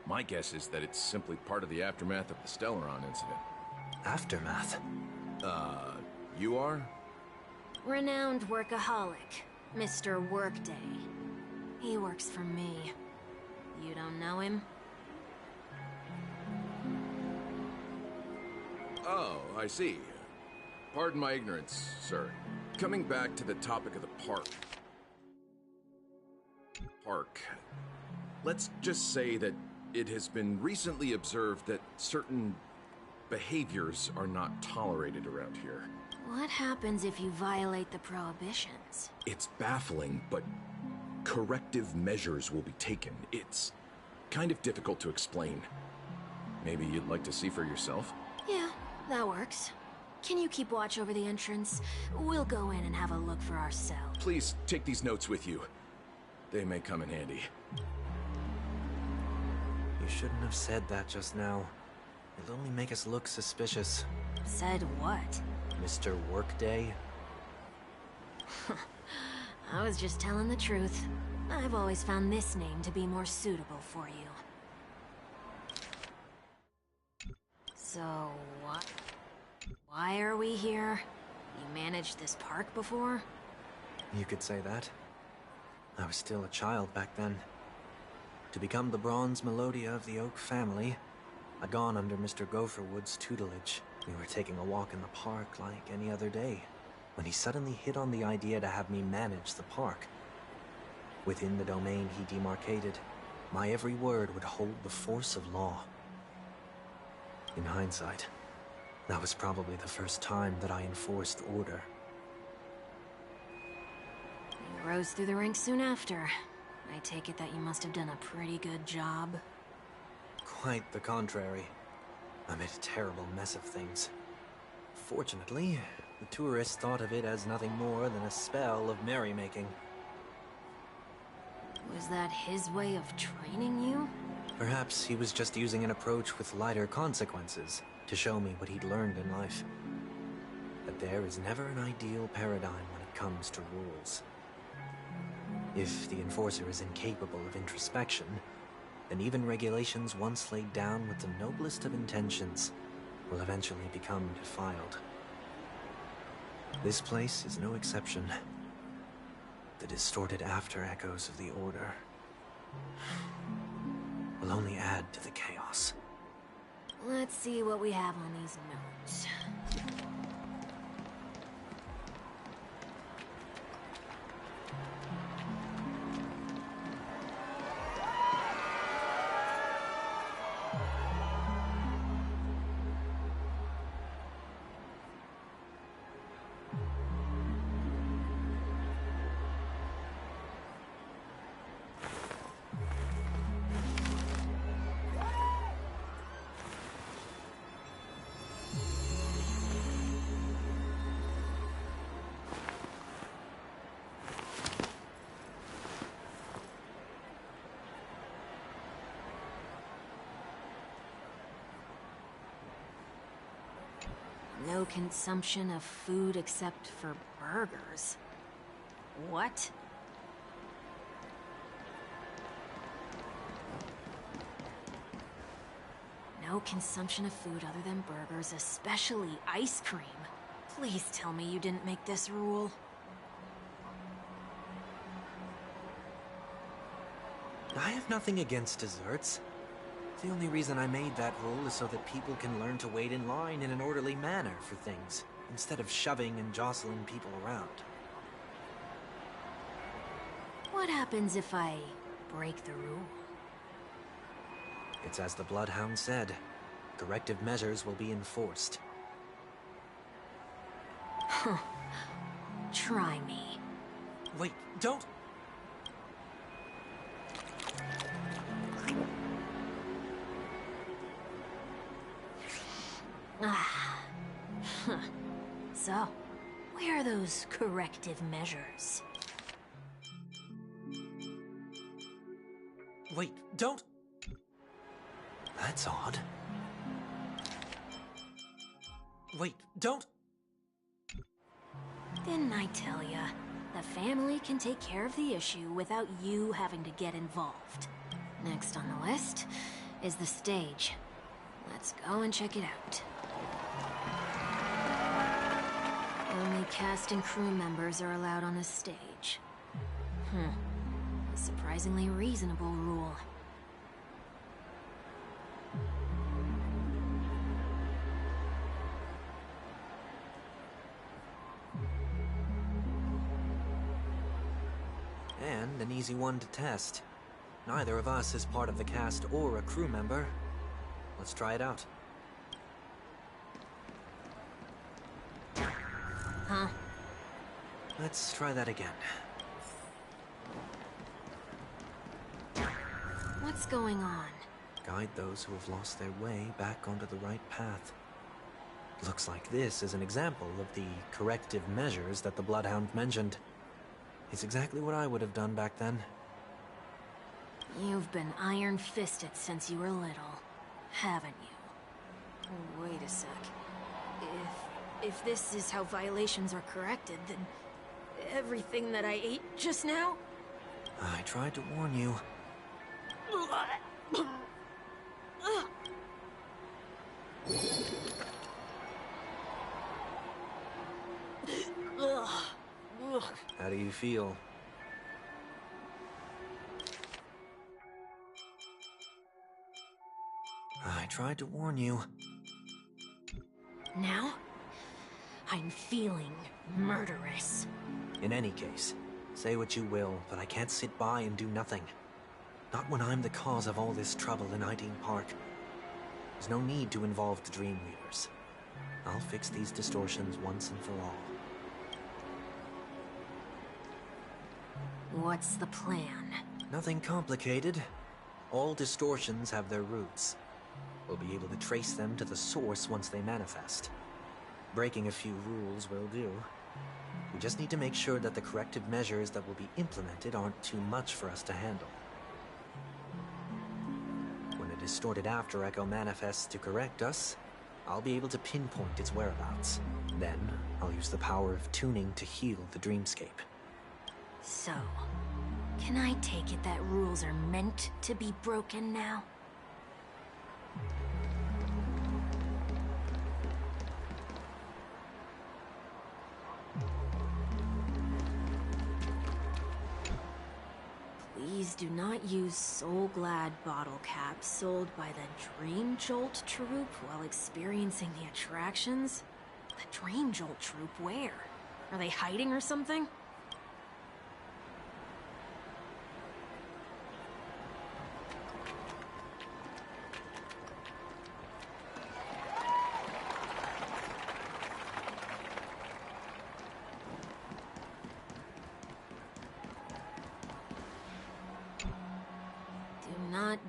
Speaker 20: My guess is that it's simply part of the aftermath of the Stellaron incident.
Speaker 17: Aftermath?
Speaker 20: You are?
Speaker 18: Renowned workaholic, Mr. Workday. He works for me. You don't know him?
Speaker 20: Oh, I see. Pardon my ignorance, sir. Coming back to the topic of the park. Let's just say that it has been recently observed that certain behaviors are not tolerated around here.
Speaker 18: What happens if you violate the prohibitions?
Speaker 20: It's baffling, but corrective measures will be taken. It's kind of difficult to explain. Maybe you'd like to see for yourself?
Speaker 18: Yeah, that works. Can you keep watch over the entrance? We'll go in and have a look for ourselves.
Speaker 20: Please take these notes with you. They may come in handy.
Speaker 17: You shouldn't have said that just now. It'll only make us look suspicious.
Speaker 18: Said what?
Speaker 17: Mr. Workday?
Speaker 18: I was just telling the truth. I've always found this name to be more suitable for you. So, what? Why are we here? You managed this park before?
Speaker 17: You could say that. I was still a child back then. To become the Bronze Melodia of the Oak family, I'd gone under Mr. Gopherwood's tutelage. We were taking a walk in the park like any other day, when he suddenly hit on the idea to have me manage the park. Within the domain he demarcated, my every word would hold the force of law. In hindsight, that was probably the first time that I enforced order.
Speaker 18: You rose through the ranks soon after. I take it that you must have done a pretty good job.
Speaker 17: Quite the contrary. I made a terrible mess of things. Fortunately, the tourists thought of it as nothing more than a spell of merrymaking.
Speaker 18: Was that his way of training you?
Speaker 17: Perhaps he was just using an approach with lighter consequences to show me what he'd learned in life. That there is never an ideal paradigm when it comes to rules. If the enforcer is incapable of introspection, then even regulations once laid down with the noblest of intentions will eventually become defiled. This place is no exception. The distorted after-echoes of the Order will only add to the chaos.
Speaker 18: Let's see what we have on these notes. No consumption of food except for burgers. What? No consumption of food other than burgers, especially ice cream. Please tell me you didn't make this rule.
Speaker 17: I have nothing against desserts. The only reason I made that rule is so that people can learn to wait in line in an orderly manner for things, instead of shoving and jostling people around.
Speaker 18: What happens if I break the rule?
Speaker 17: It's as the Bloodhound said. Corrective measures will be enforced.
Speaker 18: Huh. Try me.
Speaker 17: Wait, don't!
Speaker 18: Ah. Huh. So, where are those corrective measures?
Speaker 17: Wait, don't! That's odd. Wait, don't!
Speaker 18: Didn't I tell ya? The family can take care of the issue without you having to get involved. Next on the list is the stage. Let's go and check it out. Only cast and crew members are allowed on the stage. A surprisingly reasonable rule.
Speaker 17: And an easy one to test. Neither of us is part of the cast or a crew member. Let's try it out.
Speaker 18: Huh?
Speaker 17: Let's try that again.
Speaker 18: What's going on?
Speaker 17: Guide those who have lost their way back onto the right path. Looks like this is an example of the corrective measures that the Bloodhound mentioned. It's exactly what I would have done back then.
Speaker 18: You've been iron-fisted since you were little, haven't you? Wait a sec. If this is how violations are corrected, then everything that I ate just now?
Speaker 17: I tried to warn you. How do you feel? I tried to warn you.
Speaker 18: Now, I'm feeling murderous.
Speaker 17: In any case, say what you will, but I can't sit by and do nothing. Not when I'm the cause of all this trouble in Ideen Park. There's no need to involve the Dreamweavers. I'll fix these distortions once and for all.
Speaker 18: What's the plan?
Speaker 17: Nothing complicated. All distortions have their roots. We'll be able to trace them to the source once they manifest. Breaking a few rules will do. We just need to make sure that the corrective measures that will be implemented aren't too much for us to handle. When a distorted After Echo manifests to correct us, I'll be able to pinpoint its whereabouts. Then, I'll use the power of tuning to heal the dreamscape.
Speaker 18: So, can I take it that rules are meant to be broken now? Please do not use Soul Glad bottle caps sold by the Dream Jolt troupe while experiencing the attractions. The Dream Jolt troupe, where? Are they hiding or something?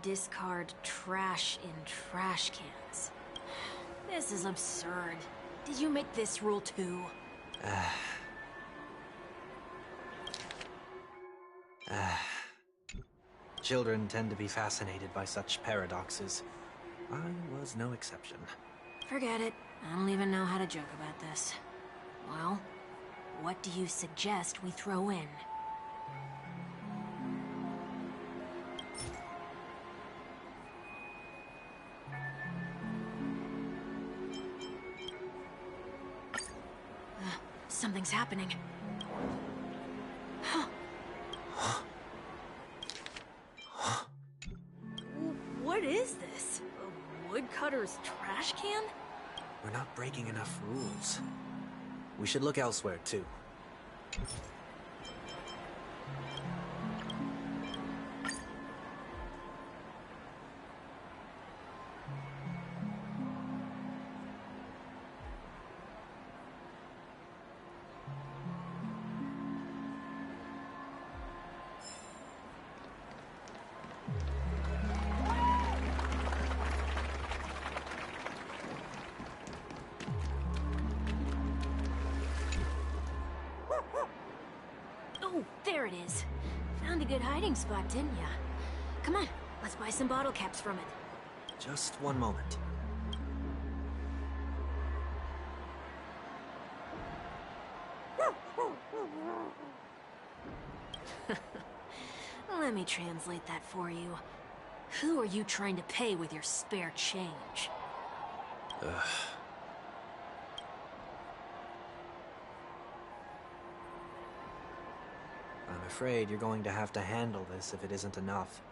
Speaker 18: Discard trash in trash cans. This is absurd. Did you make this rule too?
Speaker 17: Children tend to be fascinated by such paradoxes. I was no exception.
Speaker 18: Forget it. I don't even know how to joke about this. Well, what do you suggest we throw in? Something's happening. What is this? A woodcutter's trash can?
Speaker 17: We're not breaking enough rules. We should look elsewhere, too.
Speaker 18: there it is. Found a good hiding spot, didn't ya? Come on, let's buy some bottle caps from it.
Speaker 17: Just one moment.
Speaker 18: Let me translate that for you. Who are you trying to pay with your spare change?
Speaker 17: Ugh. I'm afraid you're going to have to handle this if it isn't enough.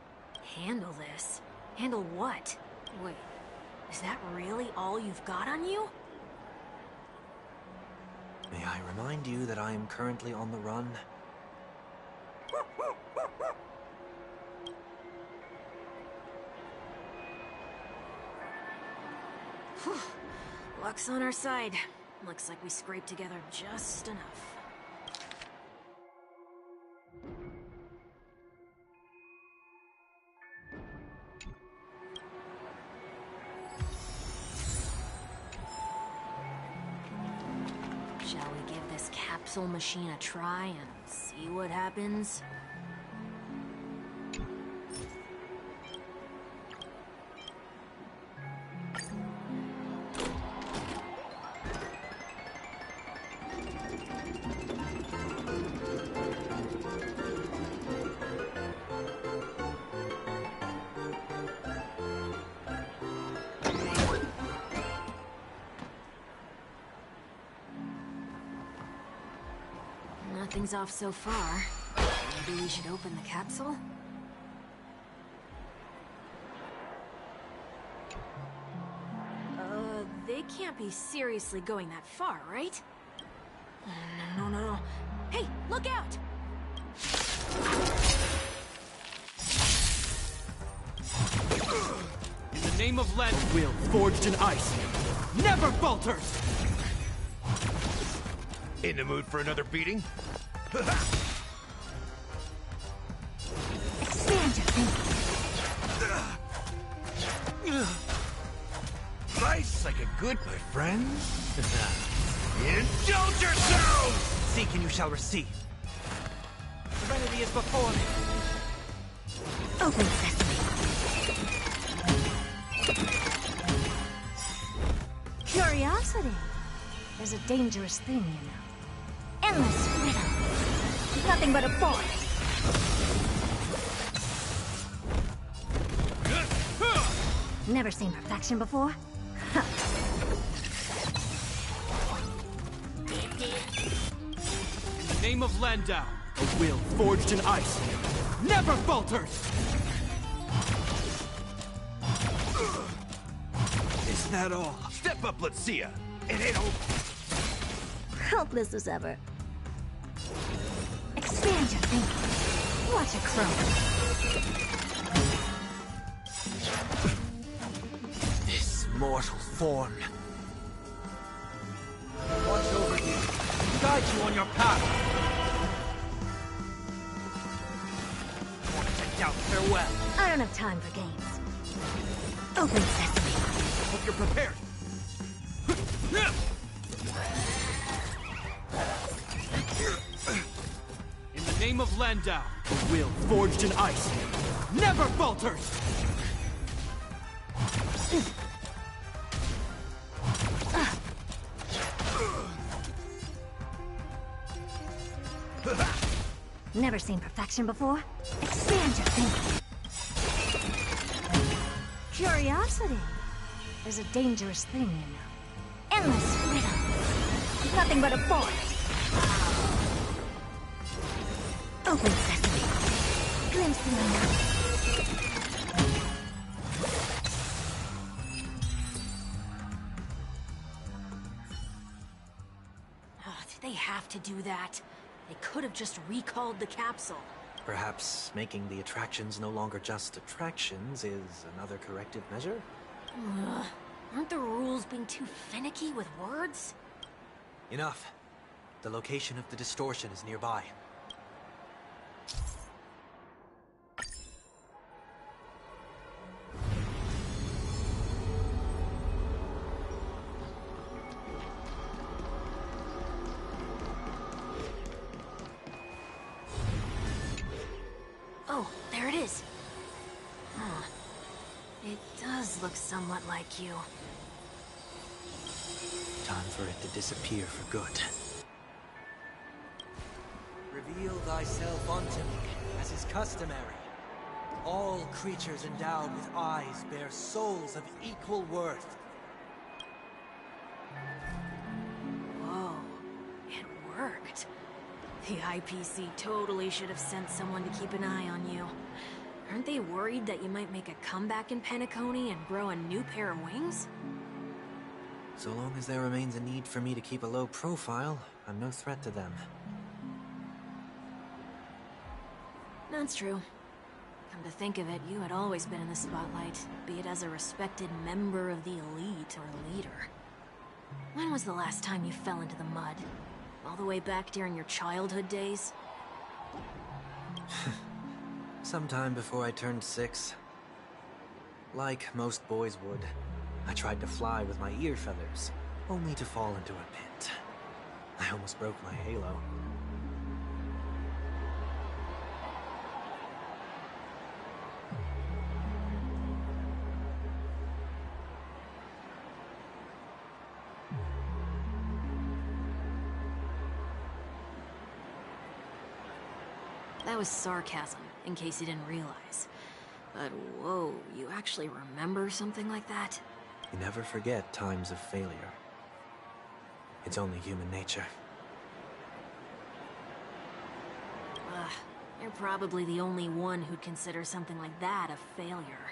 Speaker 18: Handle this? Handle what? Wait, is that really all you've got on you?
Speaker 17: May I remind you that I am currently on the run?
Speaker 18: Whew. Luck's on our side. Looks like we scraped together just enough. Shall we give this capsule machine a try and see what happens? Nothing's off so far. Maybe we should open the capsule? They can't be seriously going that far, right? No. Hey, look out!
Speaker 5: In the name of Len, will forged in ice never falters!
Speaker 4: In the mood for another beating?
Speaker 8: Expand your thinking.
Speaker 4: Nice like a good, my friends. Indulge yourselves!
Speaker 17: Seek and you shall receive. Serenity is before me.
Speaker 8: Open sesame. Curiosity is a dangerous thing, you know. Endless freedom. Nothing but a force. Never seen perfection before?
Speaker 5: In the name of Landau, a will forged in ice never falters!
Speaker 4: Is that all? Step up, let's see ya. It ain't over.
Speaker 8: Helpless as ever. Expand your thinking. Watch it grow.
Speaker 17: This mortal form.
Speaker 15: Watch over you. Guide you on your path. Want to take out farewell.
Speaker 8: I don't have time for games. Open sesame.
Speaker 15: Hope you're prepared.
Speaker 5: In the name of Landau, a will forged in ice never falters!
Speaker 8: Never seen perfection before? Expand your thinking. Curiosity is a dangerous thing, you know. Endless freedom. Nothing but a force. Open sesame. Glimpse through my mouth.
Speaker 18: Oh, did they have to do that? They could have just recalled the capsule.
Speaker 17: Perhaps making the attractions no longer just attractions is another corrective measure?
Speaker 18: Ugh. Aren't the rules being too finicky with words?
Speaker 17: Enough. The location of the distortion is nearby.
Speaker 18: there it is. Huh. It does look somewhat like you.
Speaker 17: Time for it to disappear for good.
Speaker 2: Reveal thyself unto me, as is customary. All creatures endowed with eyes bear souls of equal worth.
Speaker 18: Whoa. It worked. The IPC totally should have sent someone to keep an eye on you. Aren't they worried that you might make a comeback in Penacony and grow a new pair of wings?
Speaker 17: So long as there remains a need for me to keep a low profile, I'm no threat to them.
Speaker 18: That's true. Come to think of it, you had always been in the spotlight, be it as a respected member of the elite or leader. When was the last time you fell into the mud? All the way back during your childhood days?
Speaker 17: Sometime before I turned 6. Like most boys would, I tried to fly with my ear feathers, only to fall into a pit. I almost broke my halo.
Speaker 18: That was sarcasm, in case you didn't realize. But whoa, you actually remember something like that?
Speaker 17: You never forget times of failure. It's only human nature.
Speaker 18: You're probably the only one who'd consider something like that a failure.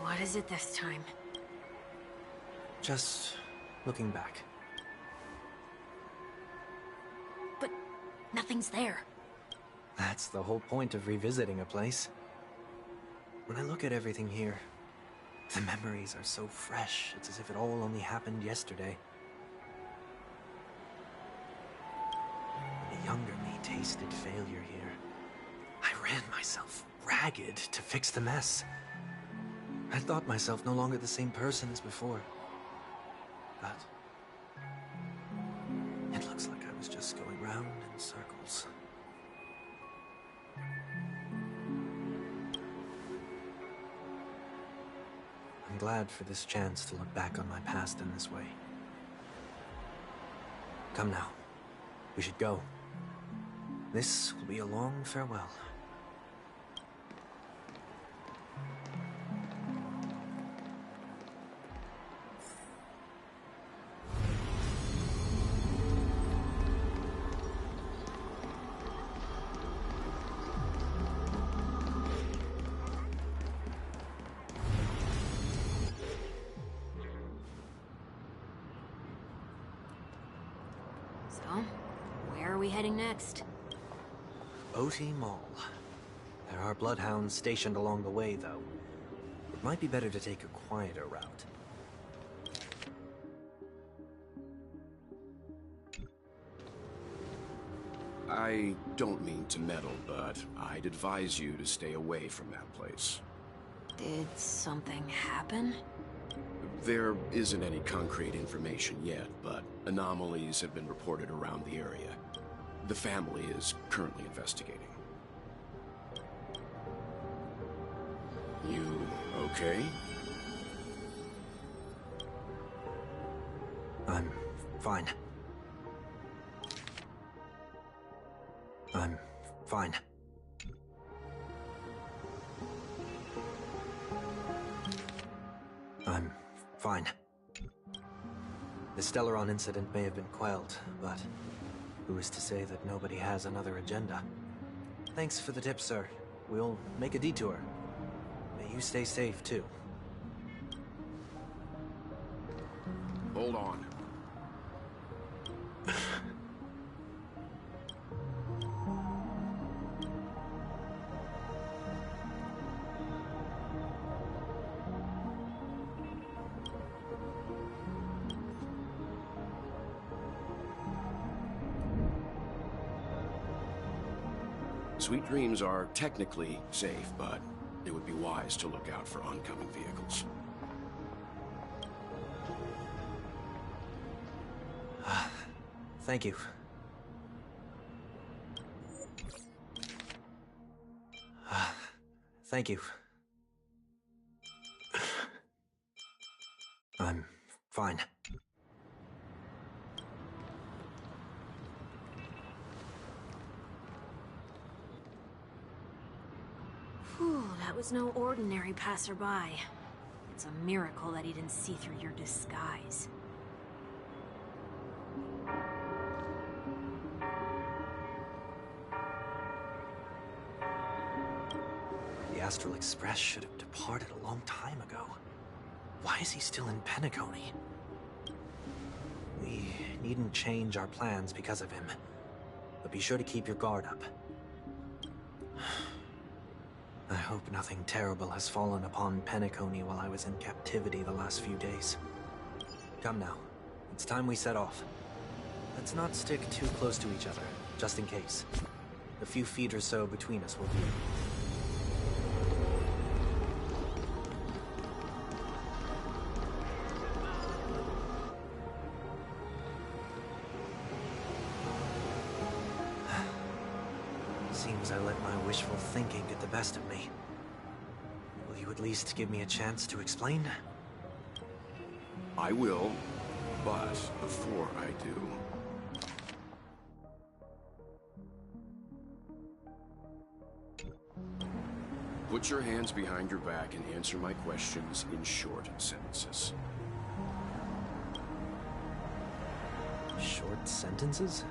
Speaker 18: What is it this time?
Speaker 17: Just looking back.
Speaker 18: But nothing's there.
Speaker 17: That's the whole point of revisiting a place. When I look at everything here, the memories are so fresh, it's as if it all only happened yesterday. When the younger me tasted failure here, I ran myself ragged to fix the mess. I thought myself no longer the same person as before. But it looks like I was just going round in circles. I'm glad for this chance to look back on my past in this way. Come now. We should go. This will be a long farewell.
Speaker 18: So, where are we heading next?
Speaker 17: OT Mall. There are bloodhounds stationed along the way, though. It might be better to take a quieter route.
Speaker 13: I don't mean to meddle, but I'd advise you to stay away from that place.
Speaker 18: Did something happen?
Speaker 13: There isn't any concrete information yet, but anomalies have been reported around the area. The family is currently investigating. You okay?
Speaker 17: I'm fine. I'm fine. I'm fine. The Stellaron incident may have been quelled, but who is to say that nobody has another agenda? Thanks for the tip, sir. We'll make a detour. May you stay safe, too.
Speaker 13: Hold on. Sweet Dreams are technically safe, but it would be wise to look out for oncoming vehicles.
Speaker 17: Thank you. Thank you. I'm fine.
Speaker 18: Whew, that was no ordinary passerby. It's a miracle that he didn't see through your disguise.
Speaker 17: The Astral Express should have departed a long time ago. Why is he still in Penacony? We needn't change our plans because of him, but be sure to keep your guard up. I hope nothing terrible has fallen upon Penacony while I was in captivity the last few days. Come now, it's time we set off. Let's not stick too close to each other, just in case. A few feet or so between us will do. Seems I let my wishful thinking get the best of me. Will you at least give me a chance to explain?
Speaker 13: I will, but before I do... Put your hands behind your back and answer my questions in short sentences.
Speaker 17: Short sentences?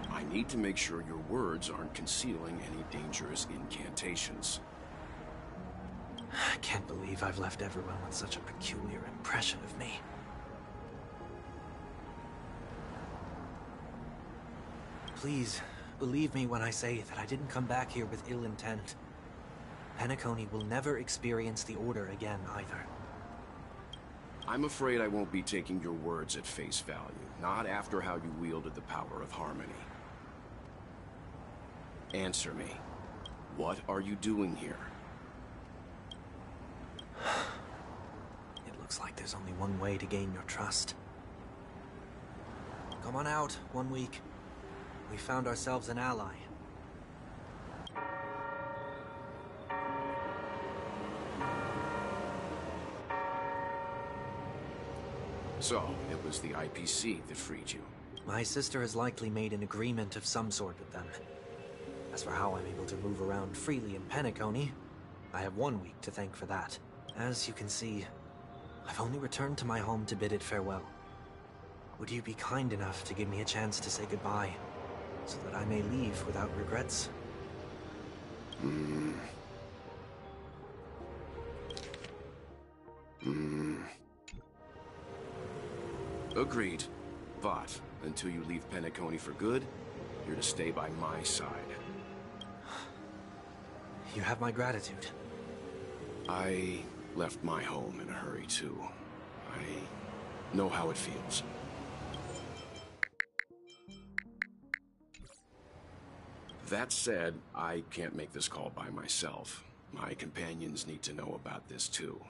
Speaker 13: I need to make sure your words aren't concealing any dangerous incantations.
Speaker 17: I can't believe I've left everyone with such a peculiar impression of me. Please, believe me when I say that I didn't come back here with ill intent. Penacony will never experience the Order again, either.
Speaker 13: I'm afraid I won't be taking your words at face value, not after how you wielded the power of harmony. Answer me. What are you doing here?
Speaker 17: It looks like there's only one way to gain your trust. Come on out, 1 week. We found ourselves an ally.
Speaker 13: So, it was the IPC that freed you.
Speaker 17: My sister has likely made an agreement of some sort with them. As for how I'm able to move around freely in Penacony, I have 1 week to thank for that. As you can see, I've only returned to my home to bid it farewell. Would you be kind enough to give me a chance to say goodbye, so that I may leave without regrets?
Speaker 13: Agreed. But, until you leave Penacony for good, you're to stay by my side.
Speaker 17: You have my gratitude.
Speaker 13: I left my home in a hurry, too. I know how it feels. That said, I can't make this call by myself. My companions need to know about this, too.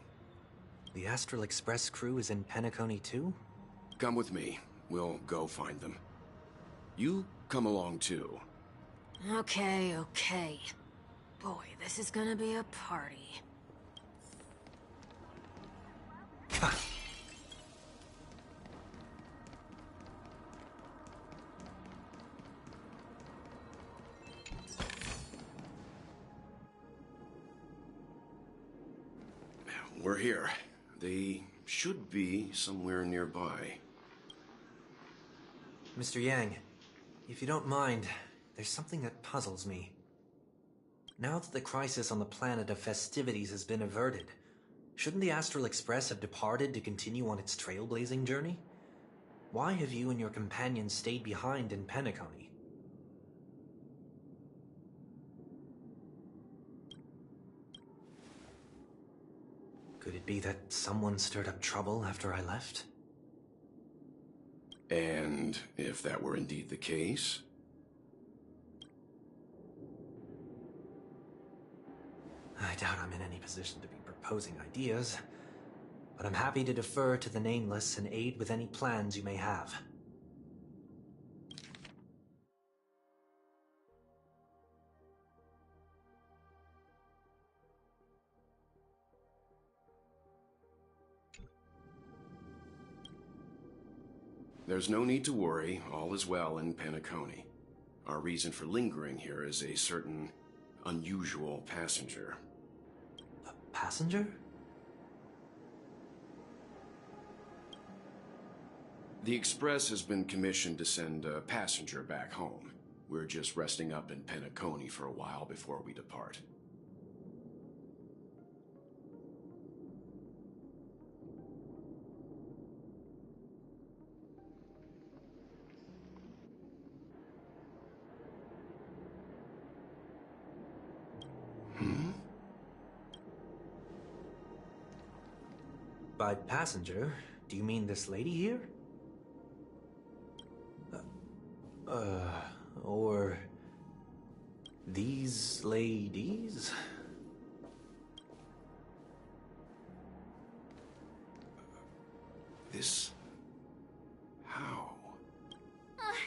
Speaker 17: The Astral Express crew is in Penacony, too?
Speaker 13: Come with me. We'll go find them. You come along, too.
Speaker 18: Okay. Boy, this is gonna be a party.
Speaker 13: We're here. They should be somewhere nearby.
Speaker 17: Mr. Yang, if you don't mind, there's something that puzzles me. Now that the crisis on the planet of festivities has been averted, shouldn't the Astral Express have departed to continue on its trailblazing journey? Why have you and your companions stayed behind in Penacony? Could it be that someone stirred up trouble after I left?
Speaker 13: And if that were indeed the case?
Speaker 17: I doubt I'm in any position to be proposing ideas, but I'm happy to defer to the Nameless and aid with any plans you may have.
Speaker 13: There's no need to worry. All is well in Penacony. Our reason for lingering here is a certain unusual passenger.
Speaker 17: A passenger?
Speaker 13: The Express has been commissioned to send a passenger back home. We're just resting up in Penacony for a while before we depart.
Speaker 17: By passenger, do you mean this lady here? Or these ladies?
Speaker 13: This... how?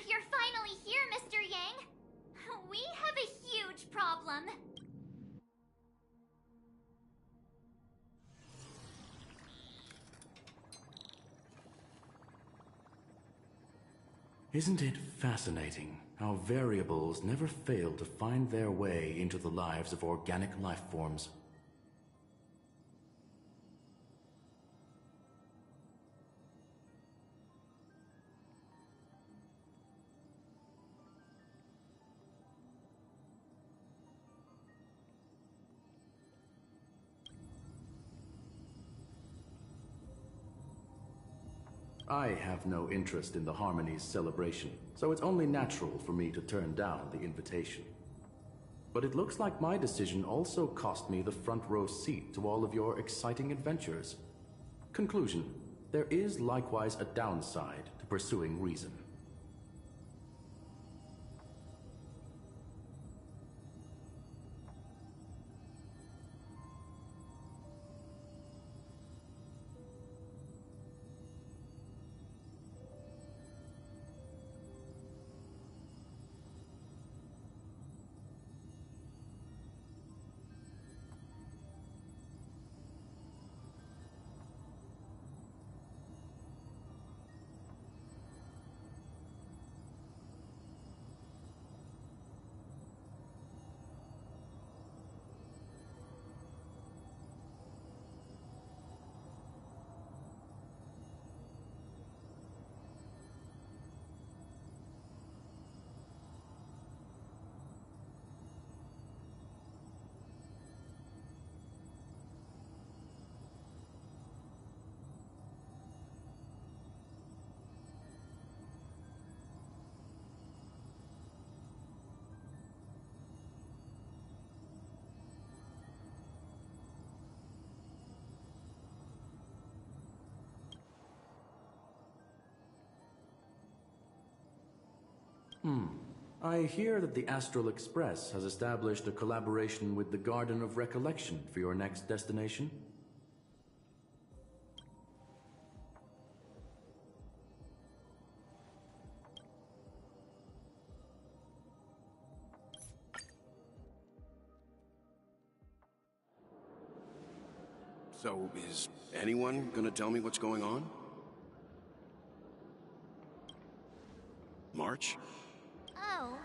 Speaker 2: You're finally here, Mr. Yang. We have a huge problem.
Speaker 21: Isn't it fascinating how variables never fail to find their way into the lives of organic life forms? I have no interest in the Harmony's celebration, so it's only natural for me to turn down the invitation. But it looks like my decision also cost me the front row seat to all of your exciting adventures. Conclusion: there is likewise a downside to pursuing reason. I hear that the Astral Express has established a collaboration with the Garden of Recollection for your next destination.
Speaker 13: So, is anyone gonna tell me what's going on? March?
Speaker 2: Oh,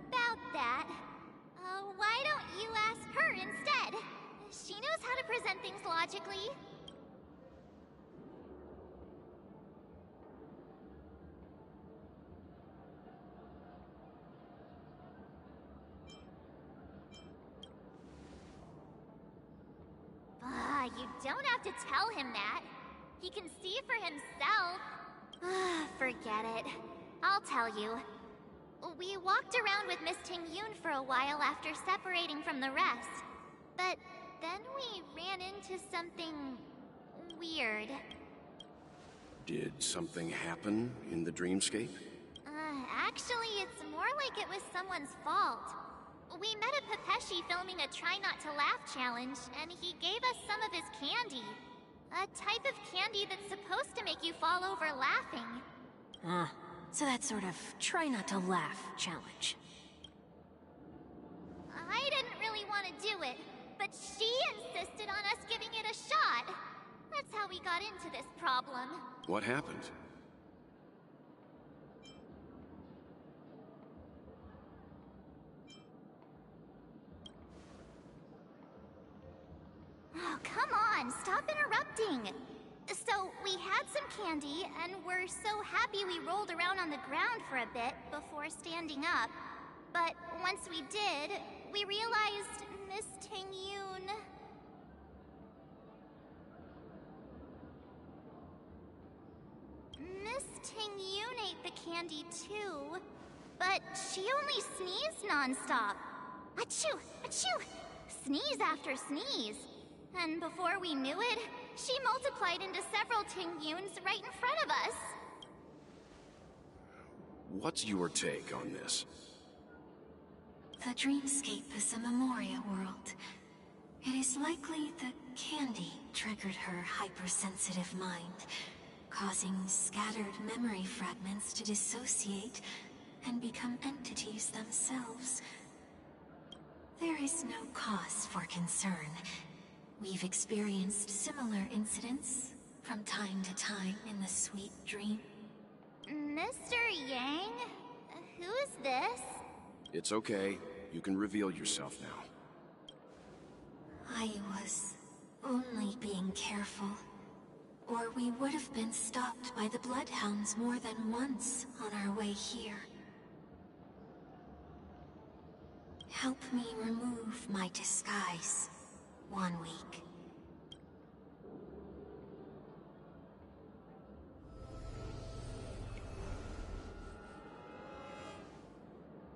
Speaker 2: about that. Why don't you ask her instead? She knows how to present things logically. You don't have to tell him that. He can see for himself. Forget it. I'll tell you. We walked around with Miss Ting-Yun for a while after separating from the rest. But then we ran into something weird.
Speaker 13: Did something happen in the dreamscape?
Speaker 2: Actually, it's more like it was someone's fault. We met a Pepeshi filming a Try Not to Laugh challenge, and he gave us some of his candy. A type of candy that's supposed to make you fall over laughing.
Speaker 18: So that sort of try not to laugh challenge.
Speaker 2: I didn't really want to do it, but she insisted on us giving it a shot. That's how we got into this problem.
Speaker 13: What happened?
Speaker 2: Oh, come on, stop interrupting. So, we had some candy, and we're so happy we rolled around on the ground for a bit before standing up. But once we did, we realized Miss Ting-Yun... Miss Ting-Yun ate the candy too, but she only sneezed nonstop. Achoo! Achoo! Sneeze after sneeze. And before we knew it, she multiplied into several Ting-Yuns right in front of us.
Speaker 13: What's your take on this?
Speaker 14: The dreamscape is a Memoria world. It is likely the candy triggered her hypersensitive mind, causing scattered memory fragments to dissociate and become entities themselves. There is no cause for concern. We've experienced similar incidents from time to time in the sweet dream.
Speaker 2: Mr. Yang? Who is this?
Speaker 13: It's okay. You can reveal yourself now.
Speaker 14: I was only being careful, or we would have been stopped by the Bloodhounds more than once on our way here. Help me remove my disguise. 1 week.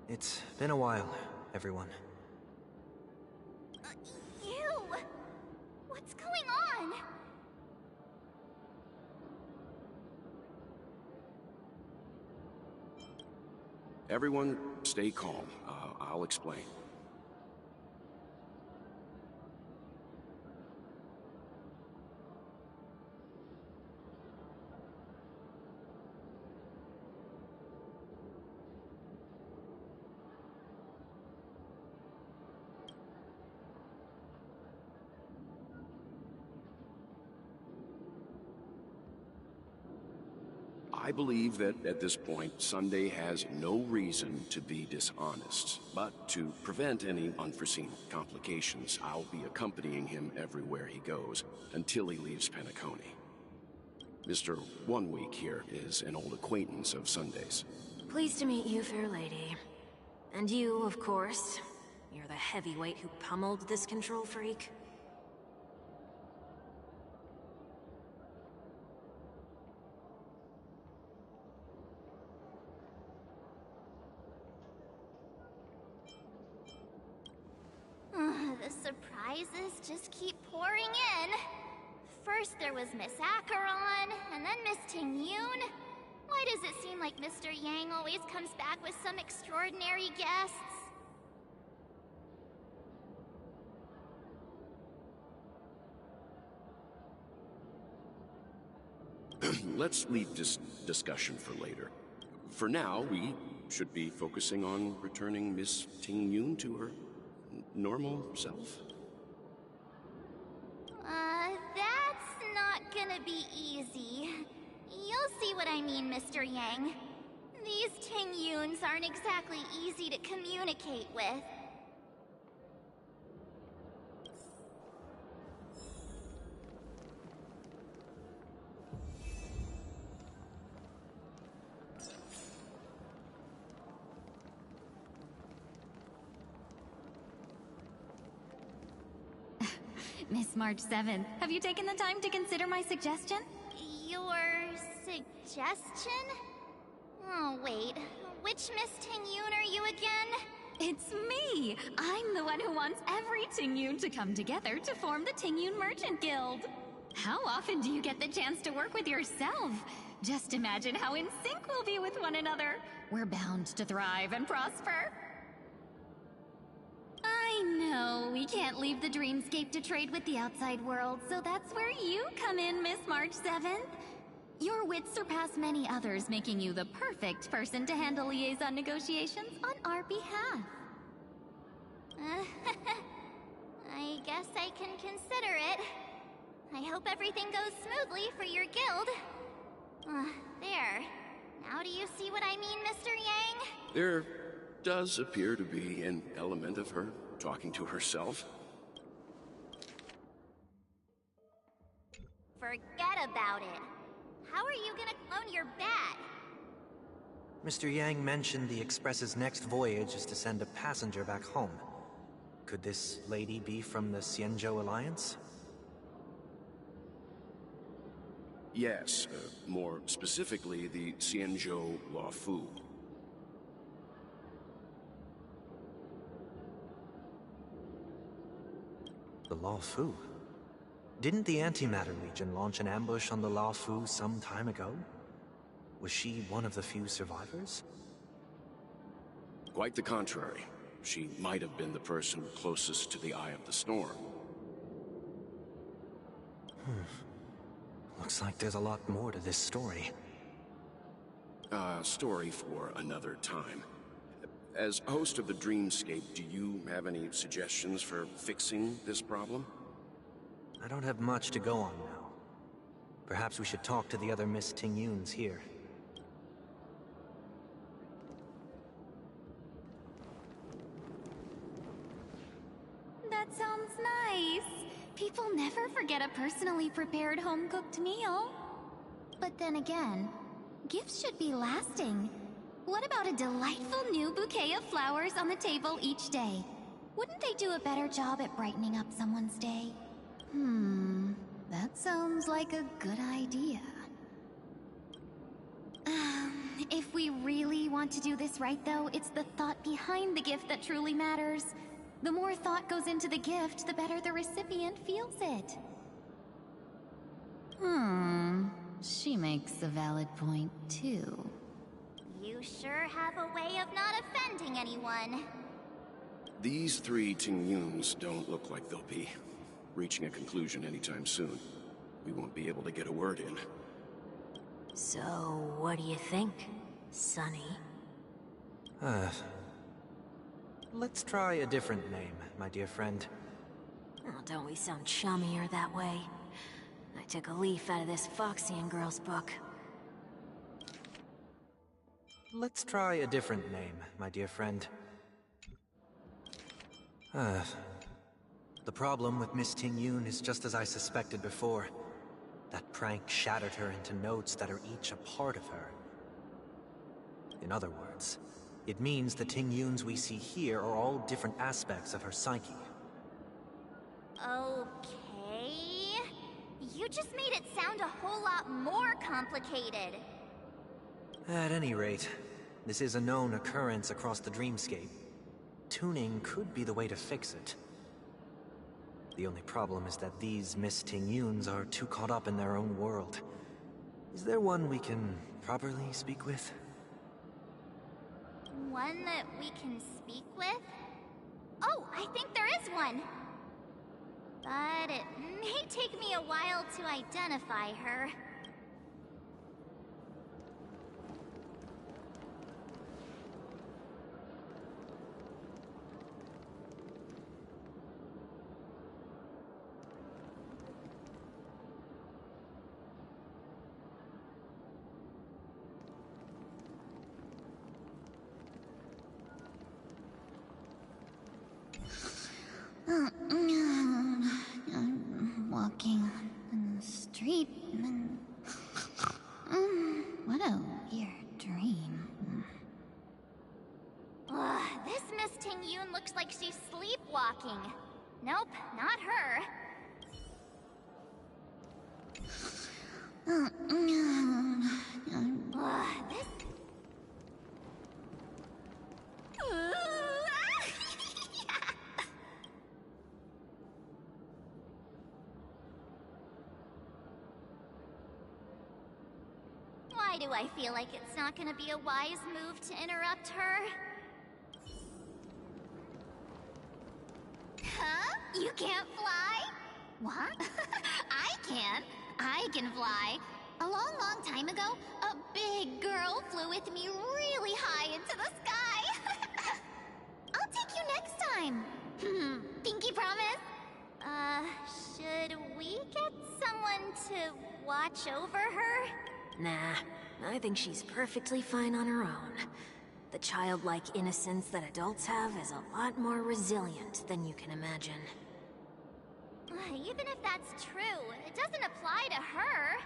Speaker 17: It's been a while, everyone.
Speaker 2: You! What's going on?
Speaker 13: Everyone, stay calm. I'll explain. I believe that at this point, Sunday has no reason to be dishonest. But to prevent any unforeseen complications, I'll be accompanying him everywhere he goes until he leaves Penacony. Mr. 1 Week here is an old acquaintance of Sunday's.
Speaker 18: Pleased to meet you, fair lady. And you, of course. You're the heavyweight who pummeled this control freak.
Speaker 2: The surprises just keep pouring in. First there was Miss Acheron, and then Miss Ting-Yun. Why does it seem like Mr. Yang always comes back with some extraordinary guests?
Speaker 13: Let's leave this discussion for later. For now, we should be focusing on returning Miss Ting Yun to her normal self.
Speaker 2: That's not gonna be easy. You'll see what I mean, Mr. Yang. These Ting Yuns aren't exactly easy to communicate with.
Speaker 3: Miss March 7th, have you taken the time to consider my suggestion?
Speaker 2: Your suggestion? Oh, wait. Which Miss Ting Yun are you again?
Speaker 3: It's me! I'm the one who wants every Ting Yun to come together to form the Ting Yun Merchant Guild. How often do you get the chance to work with yourself? Just imagine how in sync we'll be with one another. We're bound to thrive and prosper. I know, we can't leave the dreamscape to trade with the outside world, so that's where you come in, Miss March 7th. Your wits surpass many others, making you the perfect person to handle liaison negotiations on our behalf.
Speaker 2: I guess I can consider it. I hope everything goes smoothly for your guild. There. Now do you see what I mean, Mr. Yang?
Speaker 13: There does appear to be an element of her talking to herself.
Speaker 2: Forget about it. How are you gonna clone your bat?
Speaker 17: Mr. Yang mentioned the Express's next voyage is to send a passenger back home. Could this lady be from the Xianzhou Alliance?
Speaker 13: Yes, more specifically, the Xianzhou Luofu.
Speaker 17: The Luofu? Didn't the Antimatter Legion launch an ambush on the Luofu some time ago? Was she one of the few survivors?
Speaker 13: Quite the contrary. She might have been the person closest to the Eye of the Storm.
Speaker 17: Looks like there's a lot more to this story.
Speaker 13: Story for another time. As host of the Dreamscape, do you have any suggestions for fixing this problem?
Speaker 17: I don't have much to go on now. Perhaps we should talk to the other Miss Ting Yuns here.
Speaker 3: That sounds nice. People never forget a personally prepared home-cooked meal. But then again, gifts should be lasting. What about a delightful new bouquet of flowers on the table each day? Wouldn't they do a better job at brightening up someone's day? That sounds like a good idea. If we really want to do this right, though, it's the thought behind the gift that truly matters. The more thought goes into the gift, the better the recipient feels it. She makes a valid point, too.
Speaker 2: You sure have a way of not offending anyone.
Speaker 13: These three Ting Yuns don't look like they'll be reaching a conclusion anytime soon. We won't be able to get a word in.
Speaker 18: So, what do you think, Sonny?
Speaker 17: Let's try a different name, my dear friend.
Speaker 18: Oh, don't we sound chummier that way? I took a leaf out of this Foxian girl's book.
Speaker 17: Let's try a different name, my dear friend. The problem with Miss Ting Yun is just as I suspected before. That prank shattered her into notes that are each a part of her. In other words, it means the Ting Yuns we see here are all different aspects of her psyche.
Speaker 2: Okay... You just made it sound a whole lot more complicated.
Speaker 17: At any rate, this is a known occurrence across the Dreamscape. Tuning could be the way to fix it. The only problem is that these Miss Ting Yuns are too caught up in their own world. Is there one we can properly speak with?
Speaker 2: One that we can speak with? Oh, I think there is one! But it may take me a while to identify her.
Speaker 3: I'm walking in the street and... what a weird dream.
Speaker 2: This Miss Ting Yun looks like she's sleepwalking. Nope, not her. This... Why do I feel like it's not gonna be a wise move to interrupt her? Huh? You can't fly? What? I can. I can fly. A long time ago, a big girl flew with me really high into the sky. I'll take you next time. Pinky promise? Should we get someone to watch over her?
Speaker 18: Nah, I think she's perfectly fine on her own. The childlike innocence that adults have is a lot more resilient than you can imagine.
Speaker 2: Even if that's true, it doesn't apply to her.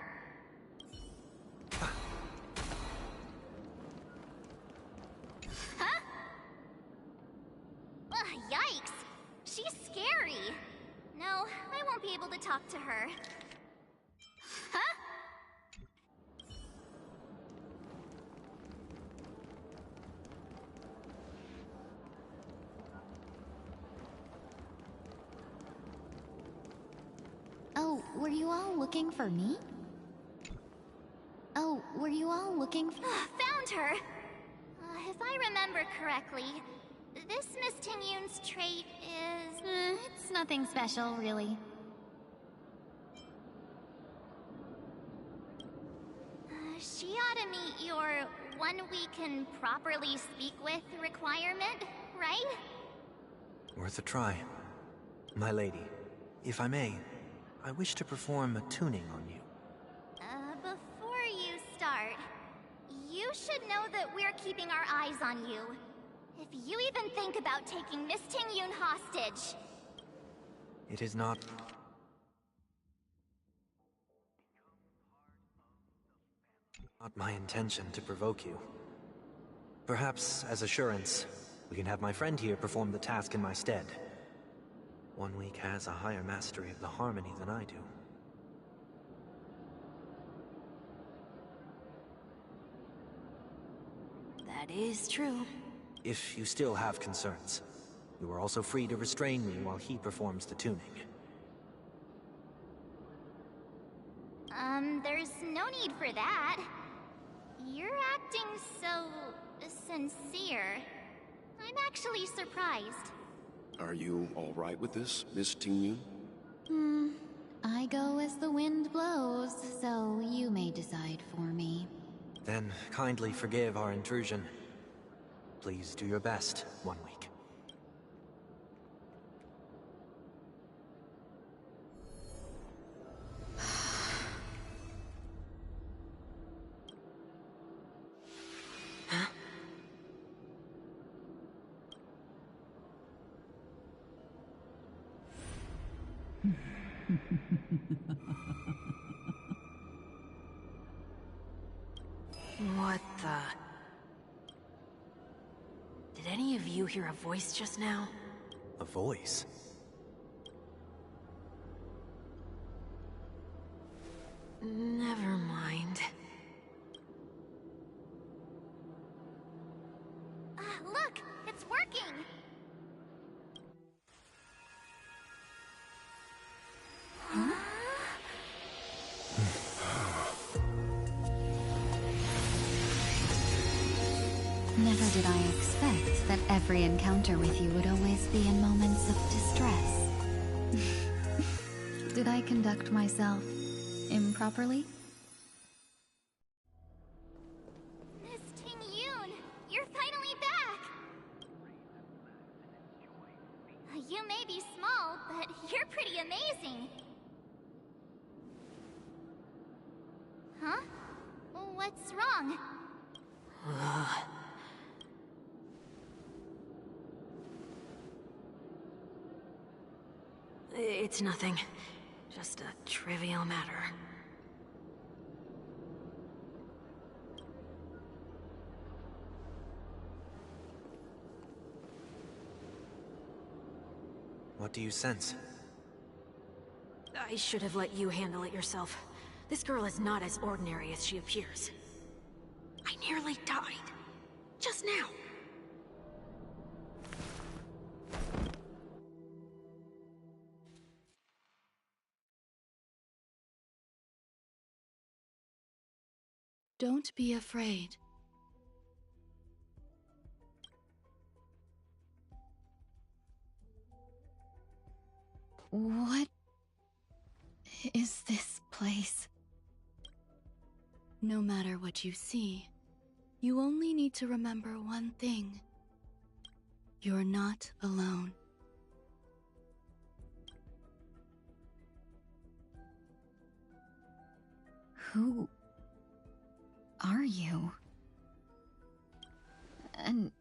Speaker 2: Huh? Yikes! She's scary. No, I won't be able to talk to her. Huh?
Speaker 3: Oh, were you all looking for me? Oh, were you all looking for...
Speaker 2: Found her! If I remember correctly, this Miss Ting Yun's trait is...
Speaker 3: it's nothing special, really.
Speaker 2: She ought to meet your one we can properly speak with requirement, right?
Speaker 17: Worth a try. My lady, if I may, I wish to perform a tuning on you.
Speaker 2: Before you start, you should know that we're keeping our eyes on you. If you even think about taking Miss Ting Yun hostage...
Speaker 17: It is not... not my intention to provoke you. Perhaps, as assurance, we can have my friend here perform the task in my stead. One Week has a higher mastery of the harmony than I do.
Speaker 18: That is true.
Speaker 17: If you still have concerns, you are also free to restrain me while he performs the tuning.
Speaker 2: There's no need for that. You're acting so... sincere. I'm actually surprised.
Speaker 13: Are you all right with this, Miss Ting Yun?
Speaker 3: I go as the wind blows, so you may decide for me.
Speaker 17: Then kindly forgive our intrusion. Please do your best, One Week.
Speaker 18: What the... Did any of you hear a voice just now?
Speaker 17: A voice?
Speaker 18: Never mind.
Speaker 2: Look! It's working!
Speaker 3: did I expect that every encounter with you would always be in moments of distress? Did I conduct myself improperly?
Speaker 2: Miss Ting Yun, you're finally back! You may be small, but you're pretty amazing. Huh? What's wrong?
Speaker 18: It's nothing. Just a trivial matter.
Speaker 17: What do you sense?
Speaker 18: I should have let you handle it yourself. This girl is not as ordinary as she appears. I nearly died. Just now.
Speaker 12: Don't be afraid.
Speaker 3: What is this place?
Speaker 12: No matter what you see, you only need to remember one thing. You're not alone.
Speaker 3: Who are you? And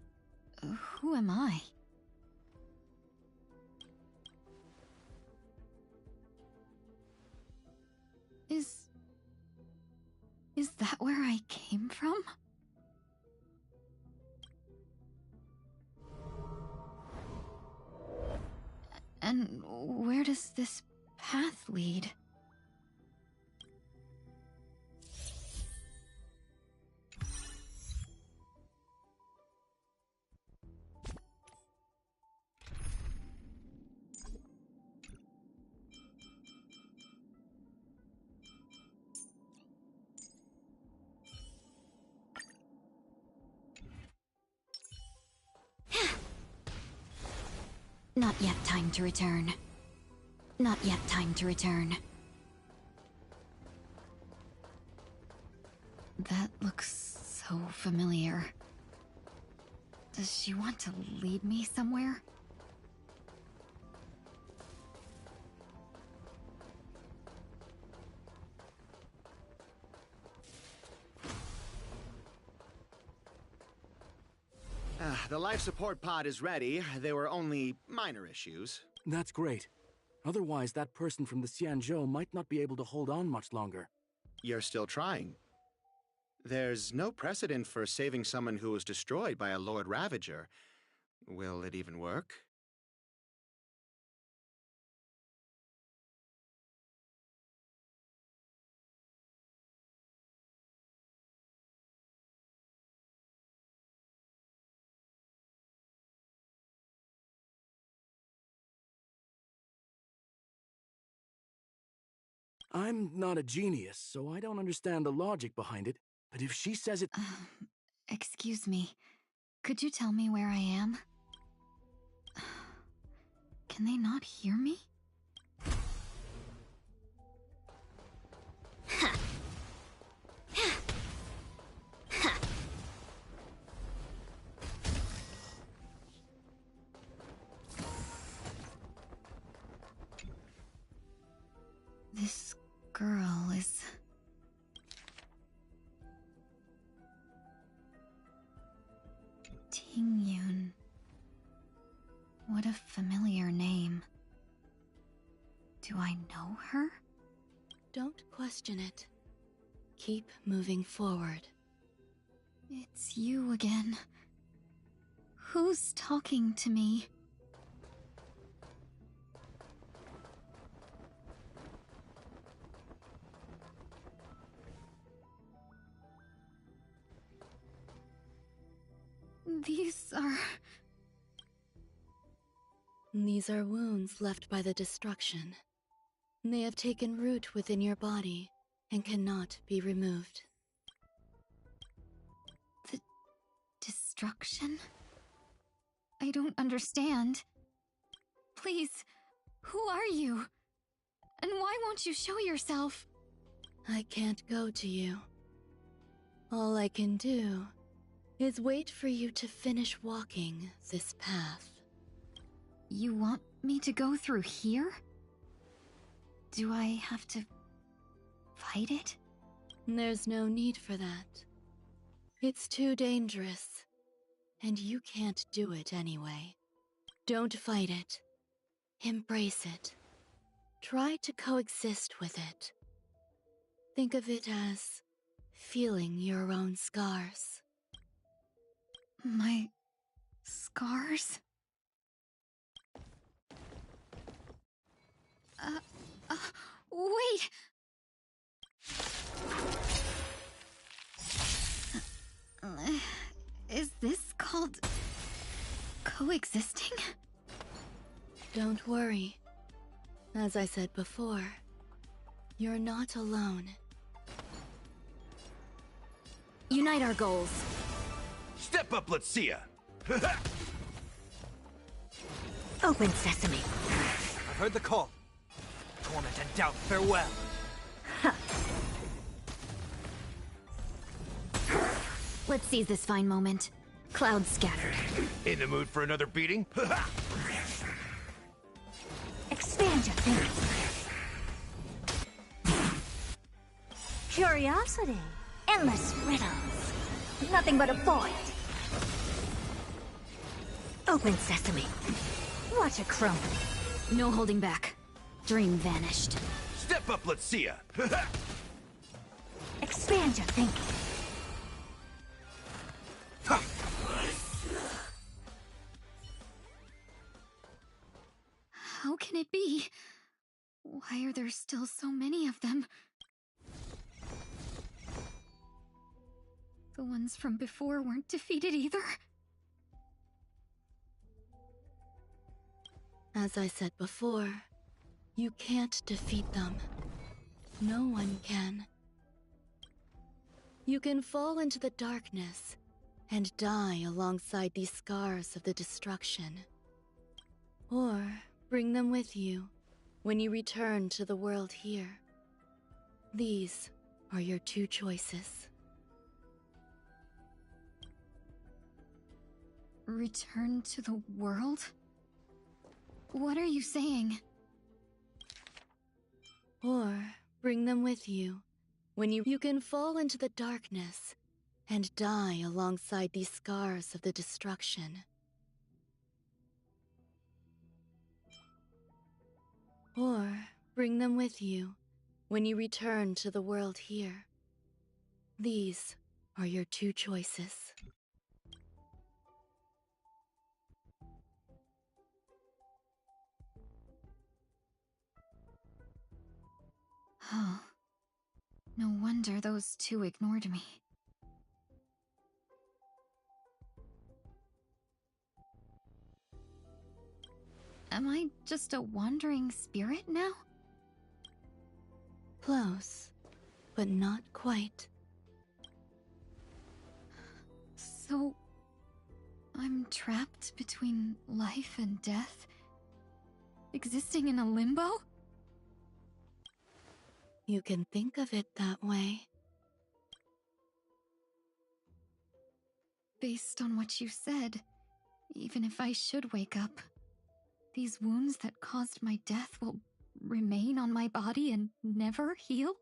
Speaker 3: who am I? Is that where I came from? And where does this path lead? Not yet time to return. Not yet time to return. That looks so familiar. Does she want to lead me somewhere?
Speaker 6: The life support pod is ready. There were only minor issues.
Speaker 21: That's great. Otherwise, that person from the Xianzhou might not be able to hold on much longer.
Speaker 6: You're still trying. There's no precedent for saving someone who was destroyed by a Lord Ravager. Will it even work?
Speaker 21: I'm not a genius, so I don't understand the logic behind it. But if she says it...
Speaker 3: Excuse me. Could you tell me where I am? Can they not hear me? This girl is... Ting Yun. What a familiar name. Do I know her?
Speaker 12: Don't question it. Keep moving forward.
Speaker 3: It's you again. Who's talking to me?
Speaker 12: These are wounds left by the destruction. They have taken root within your body and cannot be removed.
Speaker 3: The Destruction? I don't understand. Please, who are you? And why won't you show yourself?
Speaker 19: I can't go to you. All I can do is wait for you to finish walking this path.
Speaker 3: You want me to go through here? Do I have to fight it?
Speaker 19: There's no need for that. It's too dangerous, and you can't do it anyway. Don't fight it. Embrace it. Try to coexist with it. Think of it as feeling your own scars.
Speaker 3: My scars? Wait! Is this called coexisting?
Speaker 19: Don't worry. As I said before, you're not alone.
Speaker 3: Unite our goals.
Speaker 4: Step up, let's see ya!
Speaker 8: Open sesame.
Speaker 4: I heard the call. Torment and doubt, farewell.
Speaker 3: Let's seize this fine moment. Clouds scattered.
Speaker 4: In the mood for another beating?
Speaker 8: Expand your thinking. Curiosity. Endless riddles. Nothing but a void. Open sesame. Watch it crumble.
Speaker 3: No holding back. Dream vanished.
Speaker 4: Step up, let's see ya!
Speaker 8: Expand your thinking.
Speaker 3: How can it be? Why are there still so many of them? The ones from before weren't defeated either.
Speaker 19: As I said before, you can't defeat them. No one can. You can fall into the darkness and die alongside these scars of the destruction. Or bring them with you when you return to the world here. These are your two choices.
Speaker 3: Return to the world? What are you saying?
Speaker 19: Or bring them with you when you can fall into the darkness and die alongside these scars of the destruction. Or bring them with you when you return to the world here. These are your two choices.
Speaker 3: Oh. No wonder those two ignored me. Am I just a wandering spirit now?
Speaker 19: Close, but not quite.
Speaker 3: So, I'm trapped between life and death? Existing in a limbo?
Speaker 19: You can think of it that way.
Speaker 3: Based on what you said, even if I should wake up, these wounds that caused my death will remain on my body and never heal?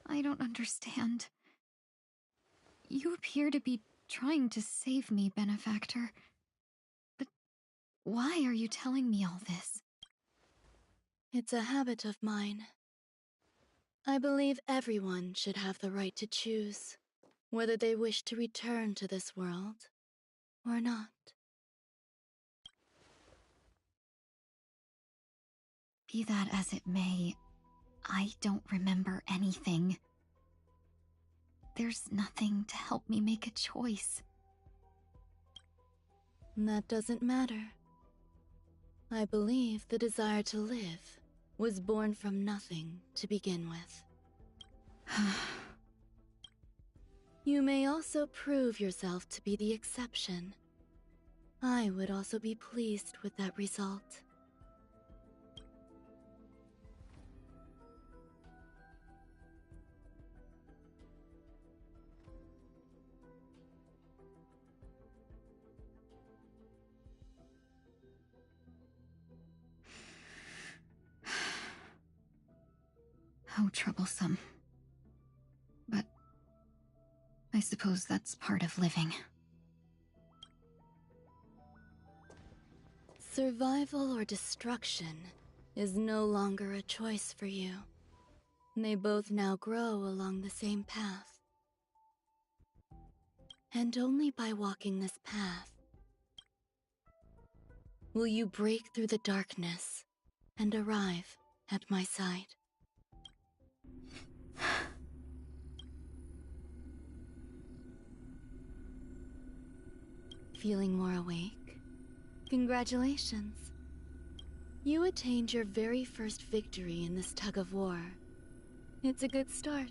Speaker 3: I don't understand. You appear to be trying to save me, Benefactor. But why are you telling me all this?
Speaker 19: It's a habit of mine. I believe everyone should have the right to choose whether they wish to return to this world or not.
Speaker 3: Be that as it may, I don't remember anything. There's nothing to help me make a choice.
Speaker 19: That doesn't matter. I believe the desire to live was born from nothing to begin with. You may also prove yourself to be the exception. I would also be pleased with that result.
Speaker 11: How troublesome. But I suppose that's part of living.
Speaker 19: Survival or destruction is no longer a choice for you. They both now grow along the same path. And only by walking this path will you break through the darkness and arrive at my side. Feeling more awake? Congratulations. You attained your very first victory in this tug of war. It's a good start.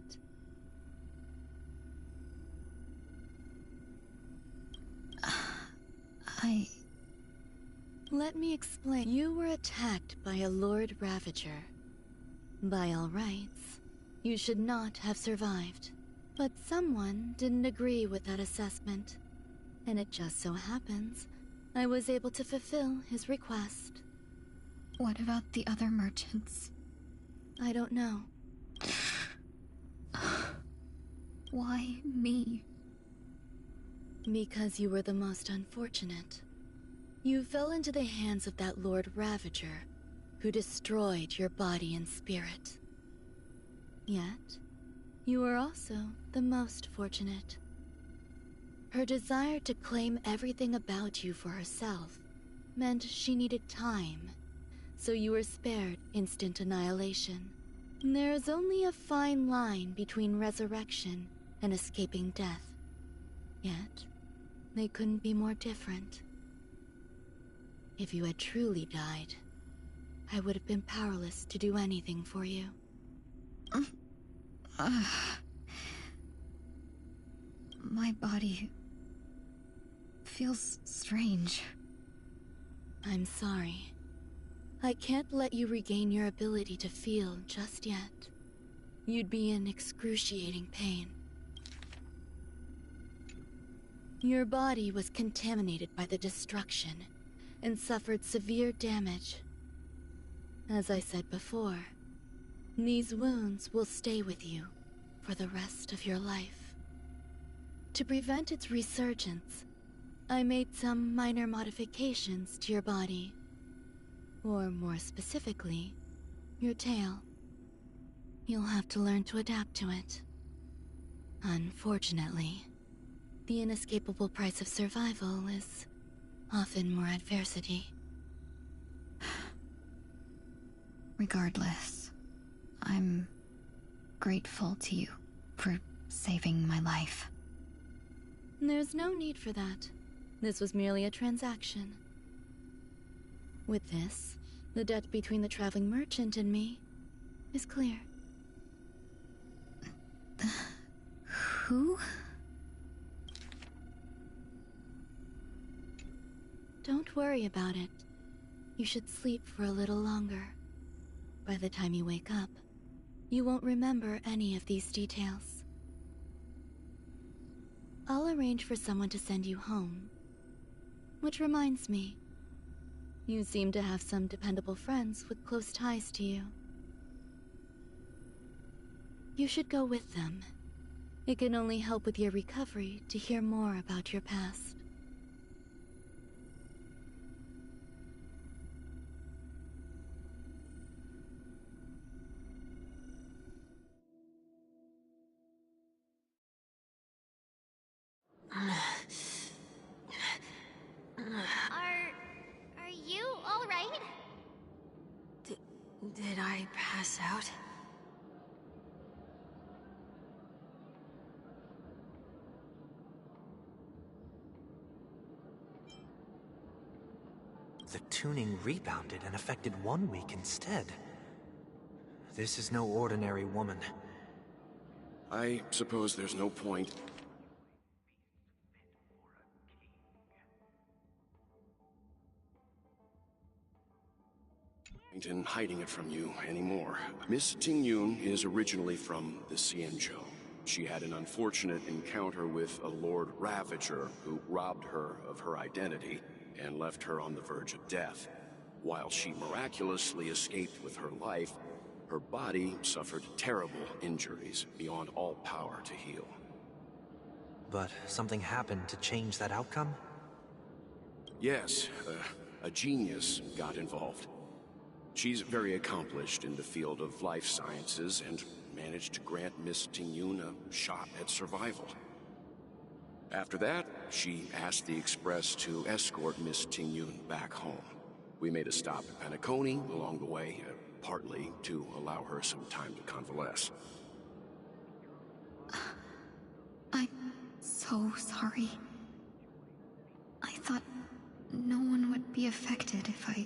Speaker 19: Let me explain. You were attacked by a Lord Ravager. By all rights, you should not have survived. But someone didn't agree with that assessment. And it just so happens I was able to fulfill his request.
Speaker 11: What about the other merchants?
Speaker 19: I don't know.
Speaker 11: Why me?
Speaker 19: Because you were the most unfortunate. You fell into the hands of that Lord Ravager, who destroyed your body and spirit. Yet, you were also the most fortunate. Her desire to claim everything about you for herself meant she needed time, so you were spared instant annihilation. There is only a fine line between resurrection and escaping death. Yet, they couldn't be more different. If you had truly died, I would have been powerless to do anything for you.
Speaker 11: My body feels strange.
Speaker 19: I'm sorry. I can't let you regain your ability to feel just yet. You'd be in excruciating pain. Your body was contaminated by the destruction and suffered severe damage. As I said before, these wounds will stay with you for the rest of your life. To prevent its resurgence, I made some minor modifications to your body. Or more specifically, your tail. You'll have to learn to adapt to it. Unfortunately, the inescapable price of survival is often more adversity.
Speaker 11: Regardless, I'm grateful to you for saving my life.
Speaker 19: There's no need for that. This was merely a transaction. With this, the debt between the traveling merchant and me is clear.
Speaker 11: Who?
Speaker 19: Don't worry about it. You should sleep for a little longer. By the time you wake up, you won't remember any of these details. I'll arrange for someone to send you home. Which reminds me, you seem to have some dependable friends with close ties to you. You should go with them. It can only help with your recovery to hear more about your past.
Speaker 2: Are you all right?
Speaker 18: Did I pass out?
Speaker 17: The tuning rebounded and affected 1 week instead. This is no ordinary woman.
Speaker 13: I suppose there's no point. In hiding it from you anymore. Miss Tingyun is originally from the Xianzhou. She had an unfortunate encounter with a Lord Ravager who robbed her of her identity and left her on the verge of death. While she miraculously escaped with her life, her body suffered terrible injuries beyond all power to heal.
Speaker 17: But something happened to change that outcome?
Speaker 13: Yes, a genius got involved. She's very accomplished in the field of life sciences and managed to grant Miss Tingyun a shot at survival. After that, she asked the Express to escort Miss Tingyun back home. We made a stop at Penacony along the way, partly to allow her some time to convalesce.
Speaker 11: I'm so sorry. I thought no one would be affected if I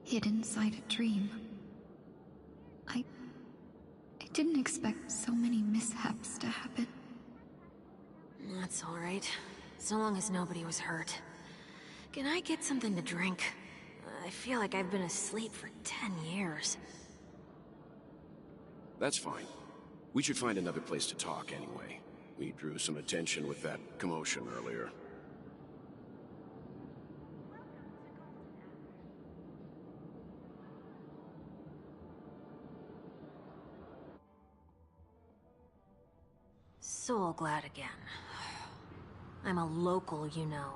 Speaker 11: hid inside a dream. I didn't expect so many mishaps to happen.
Speaker 18: That's alright. So long as nobody was hurt. Can I get something to drink? I feel like I've been asleep for 10 years.
Speaker 13: That's fine. We should find another place to talk anyway. We drew some attention with that commotion earlier.
Speaker 18: So glad again. I'm a local, you know.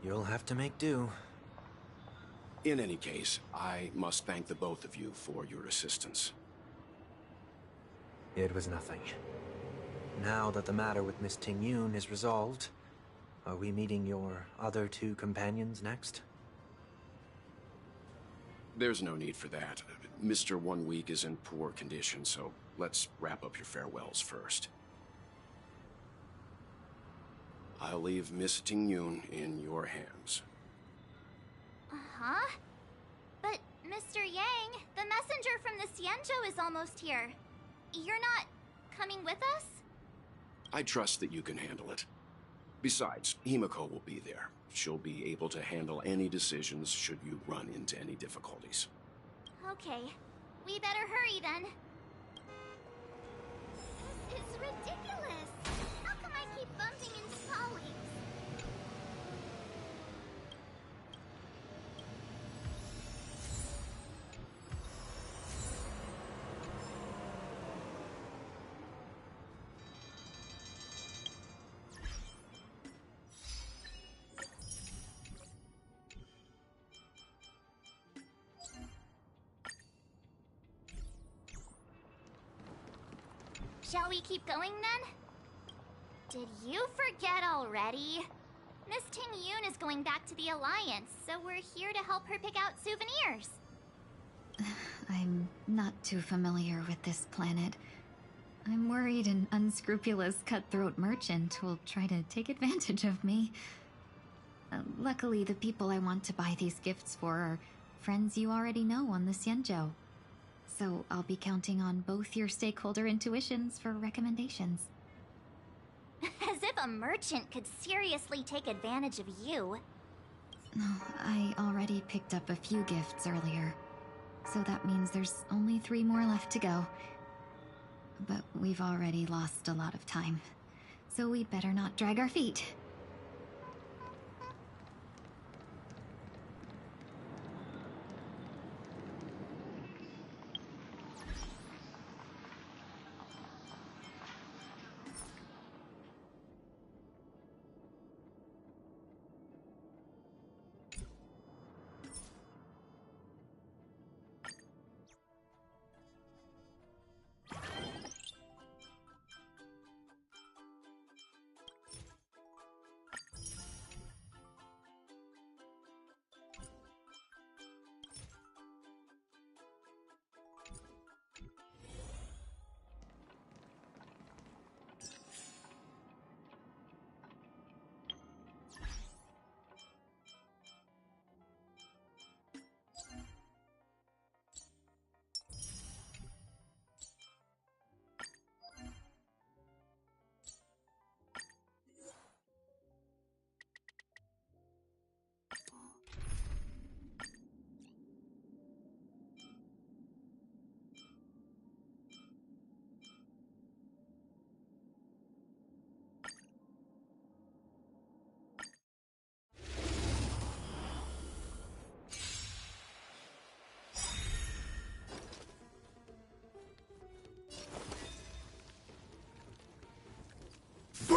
Speaker 17: You'll have to make do.
Speaker 13: In any case, I must thank the both of you for your assistance.
Speaker 17: It was nothing. Now that the matter with Miss Tingyun is resolved, are we meeting your other two companions next?
Speaker 13: There's no need for that. Mr. 1 Week is in poor condition, so let's wrap up your farewells first. I'll leave Miss Tingyun in your hands.
Speaker 2: Uh-huh. But, Mr. Yang, the messenger from the Xianzhou is almost here. You're not coming with us?
Speaker 13: I trust that you can handle it. Besides, Himiko will be there. She'll be able to handle any decisions should you run into any difficulties.
Speaker 2: Okay. We better hurry then. This is ridiculous! How come I keep bumping into colleagues? Shall we keep going then? Did you forget already? Miss Tingyun is going back to the Alliance, so we're here to help her pick out souvenirs.
Speaker 11: I'm not too familiar with this planet. I'm worried an unscrupulous cutthroat merchant will try to take advantage of me. Luckily, the people I want to buy these gifts for are friends you already know on the Xianzhou. So I'll be counting on both your stakeholder intuitions for recommendations.
Speaker 2: As if a merchant could seriously take advantage of you.
Speaker 11: No, I already picked up a few gifts earlier. So that means there's only 3 more left to go. But we've already lost a lot of time. So we better not drag our feet.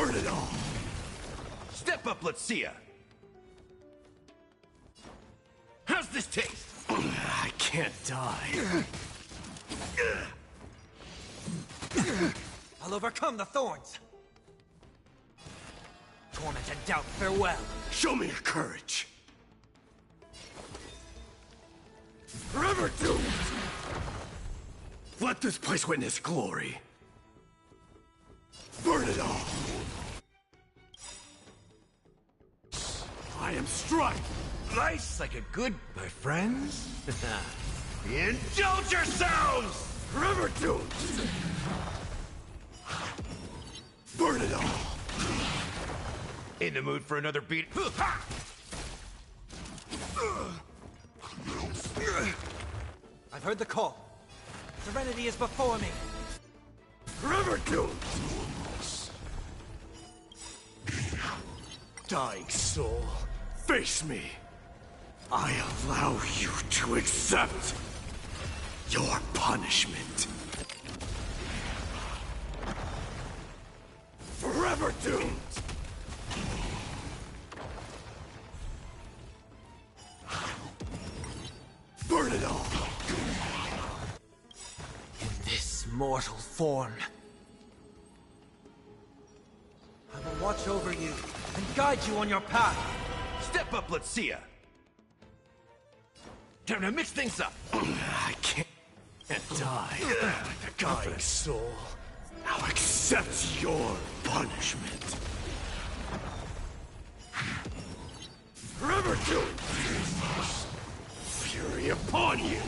Speaker 4: Burn it all! Step up, let's see ya! How's this taste?
Speaker 10: I can't die.
Speaker 4: I'll overcome the thorns! Torment and doubt, farewell!
Speaker 10: Show me your courage. Forever doomed! Let this place witness glory. Burn it all! I am Strife!
Speaker 4: Nice like a good, my friends. Indulge yourselves!
Speaker 10: Forever doomed! Burn it all!
Speaker 4: In the mood for another beat? I've heard the call. Serenity is before me.
Speaker 10: Forever doomed! Dying soul, face me. I allow you to accept your punishment. Forever doomed! Burn it all!
Speaker 4: In this mortal form, I will watch over you and guide you on your path. Step up, let's see ya. Time to mix things up.
Speaker 10: I can't die. Dying soul, now accept your punishment. Forever doomed! Fury upon you!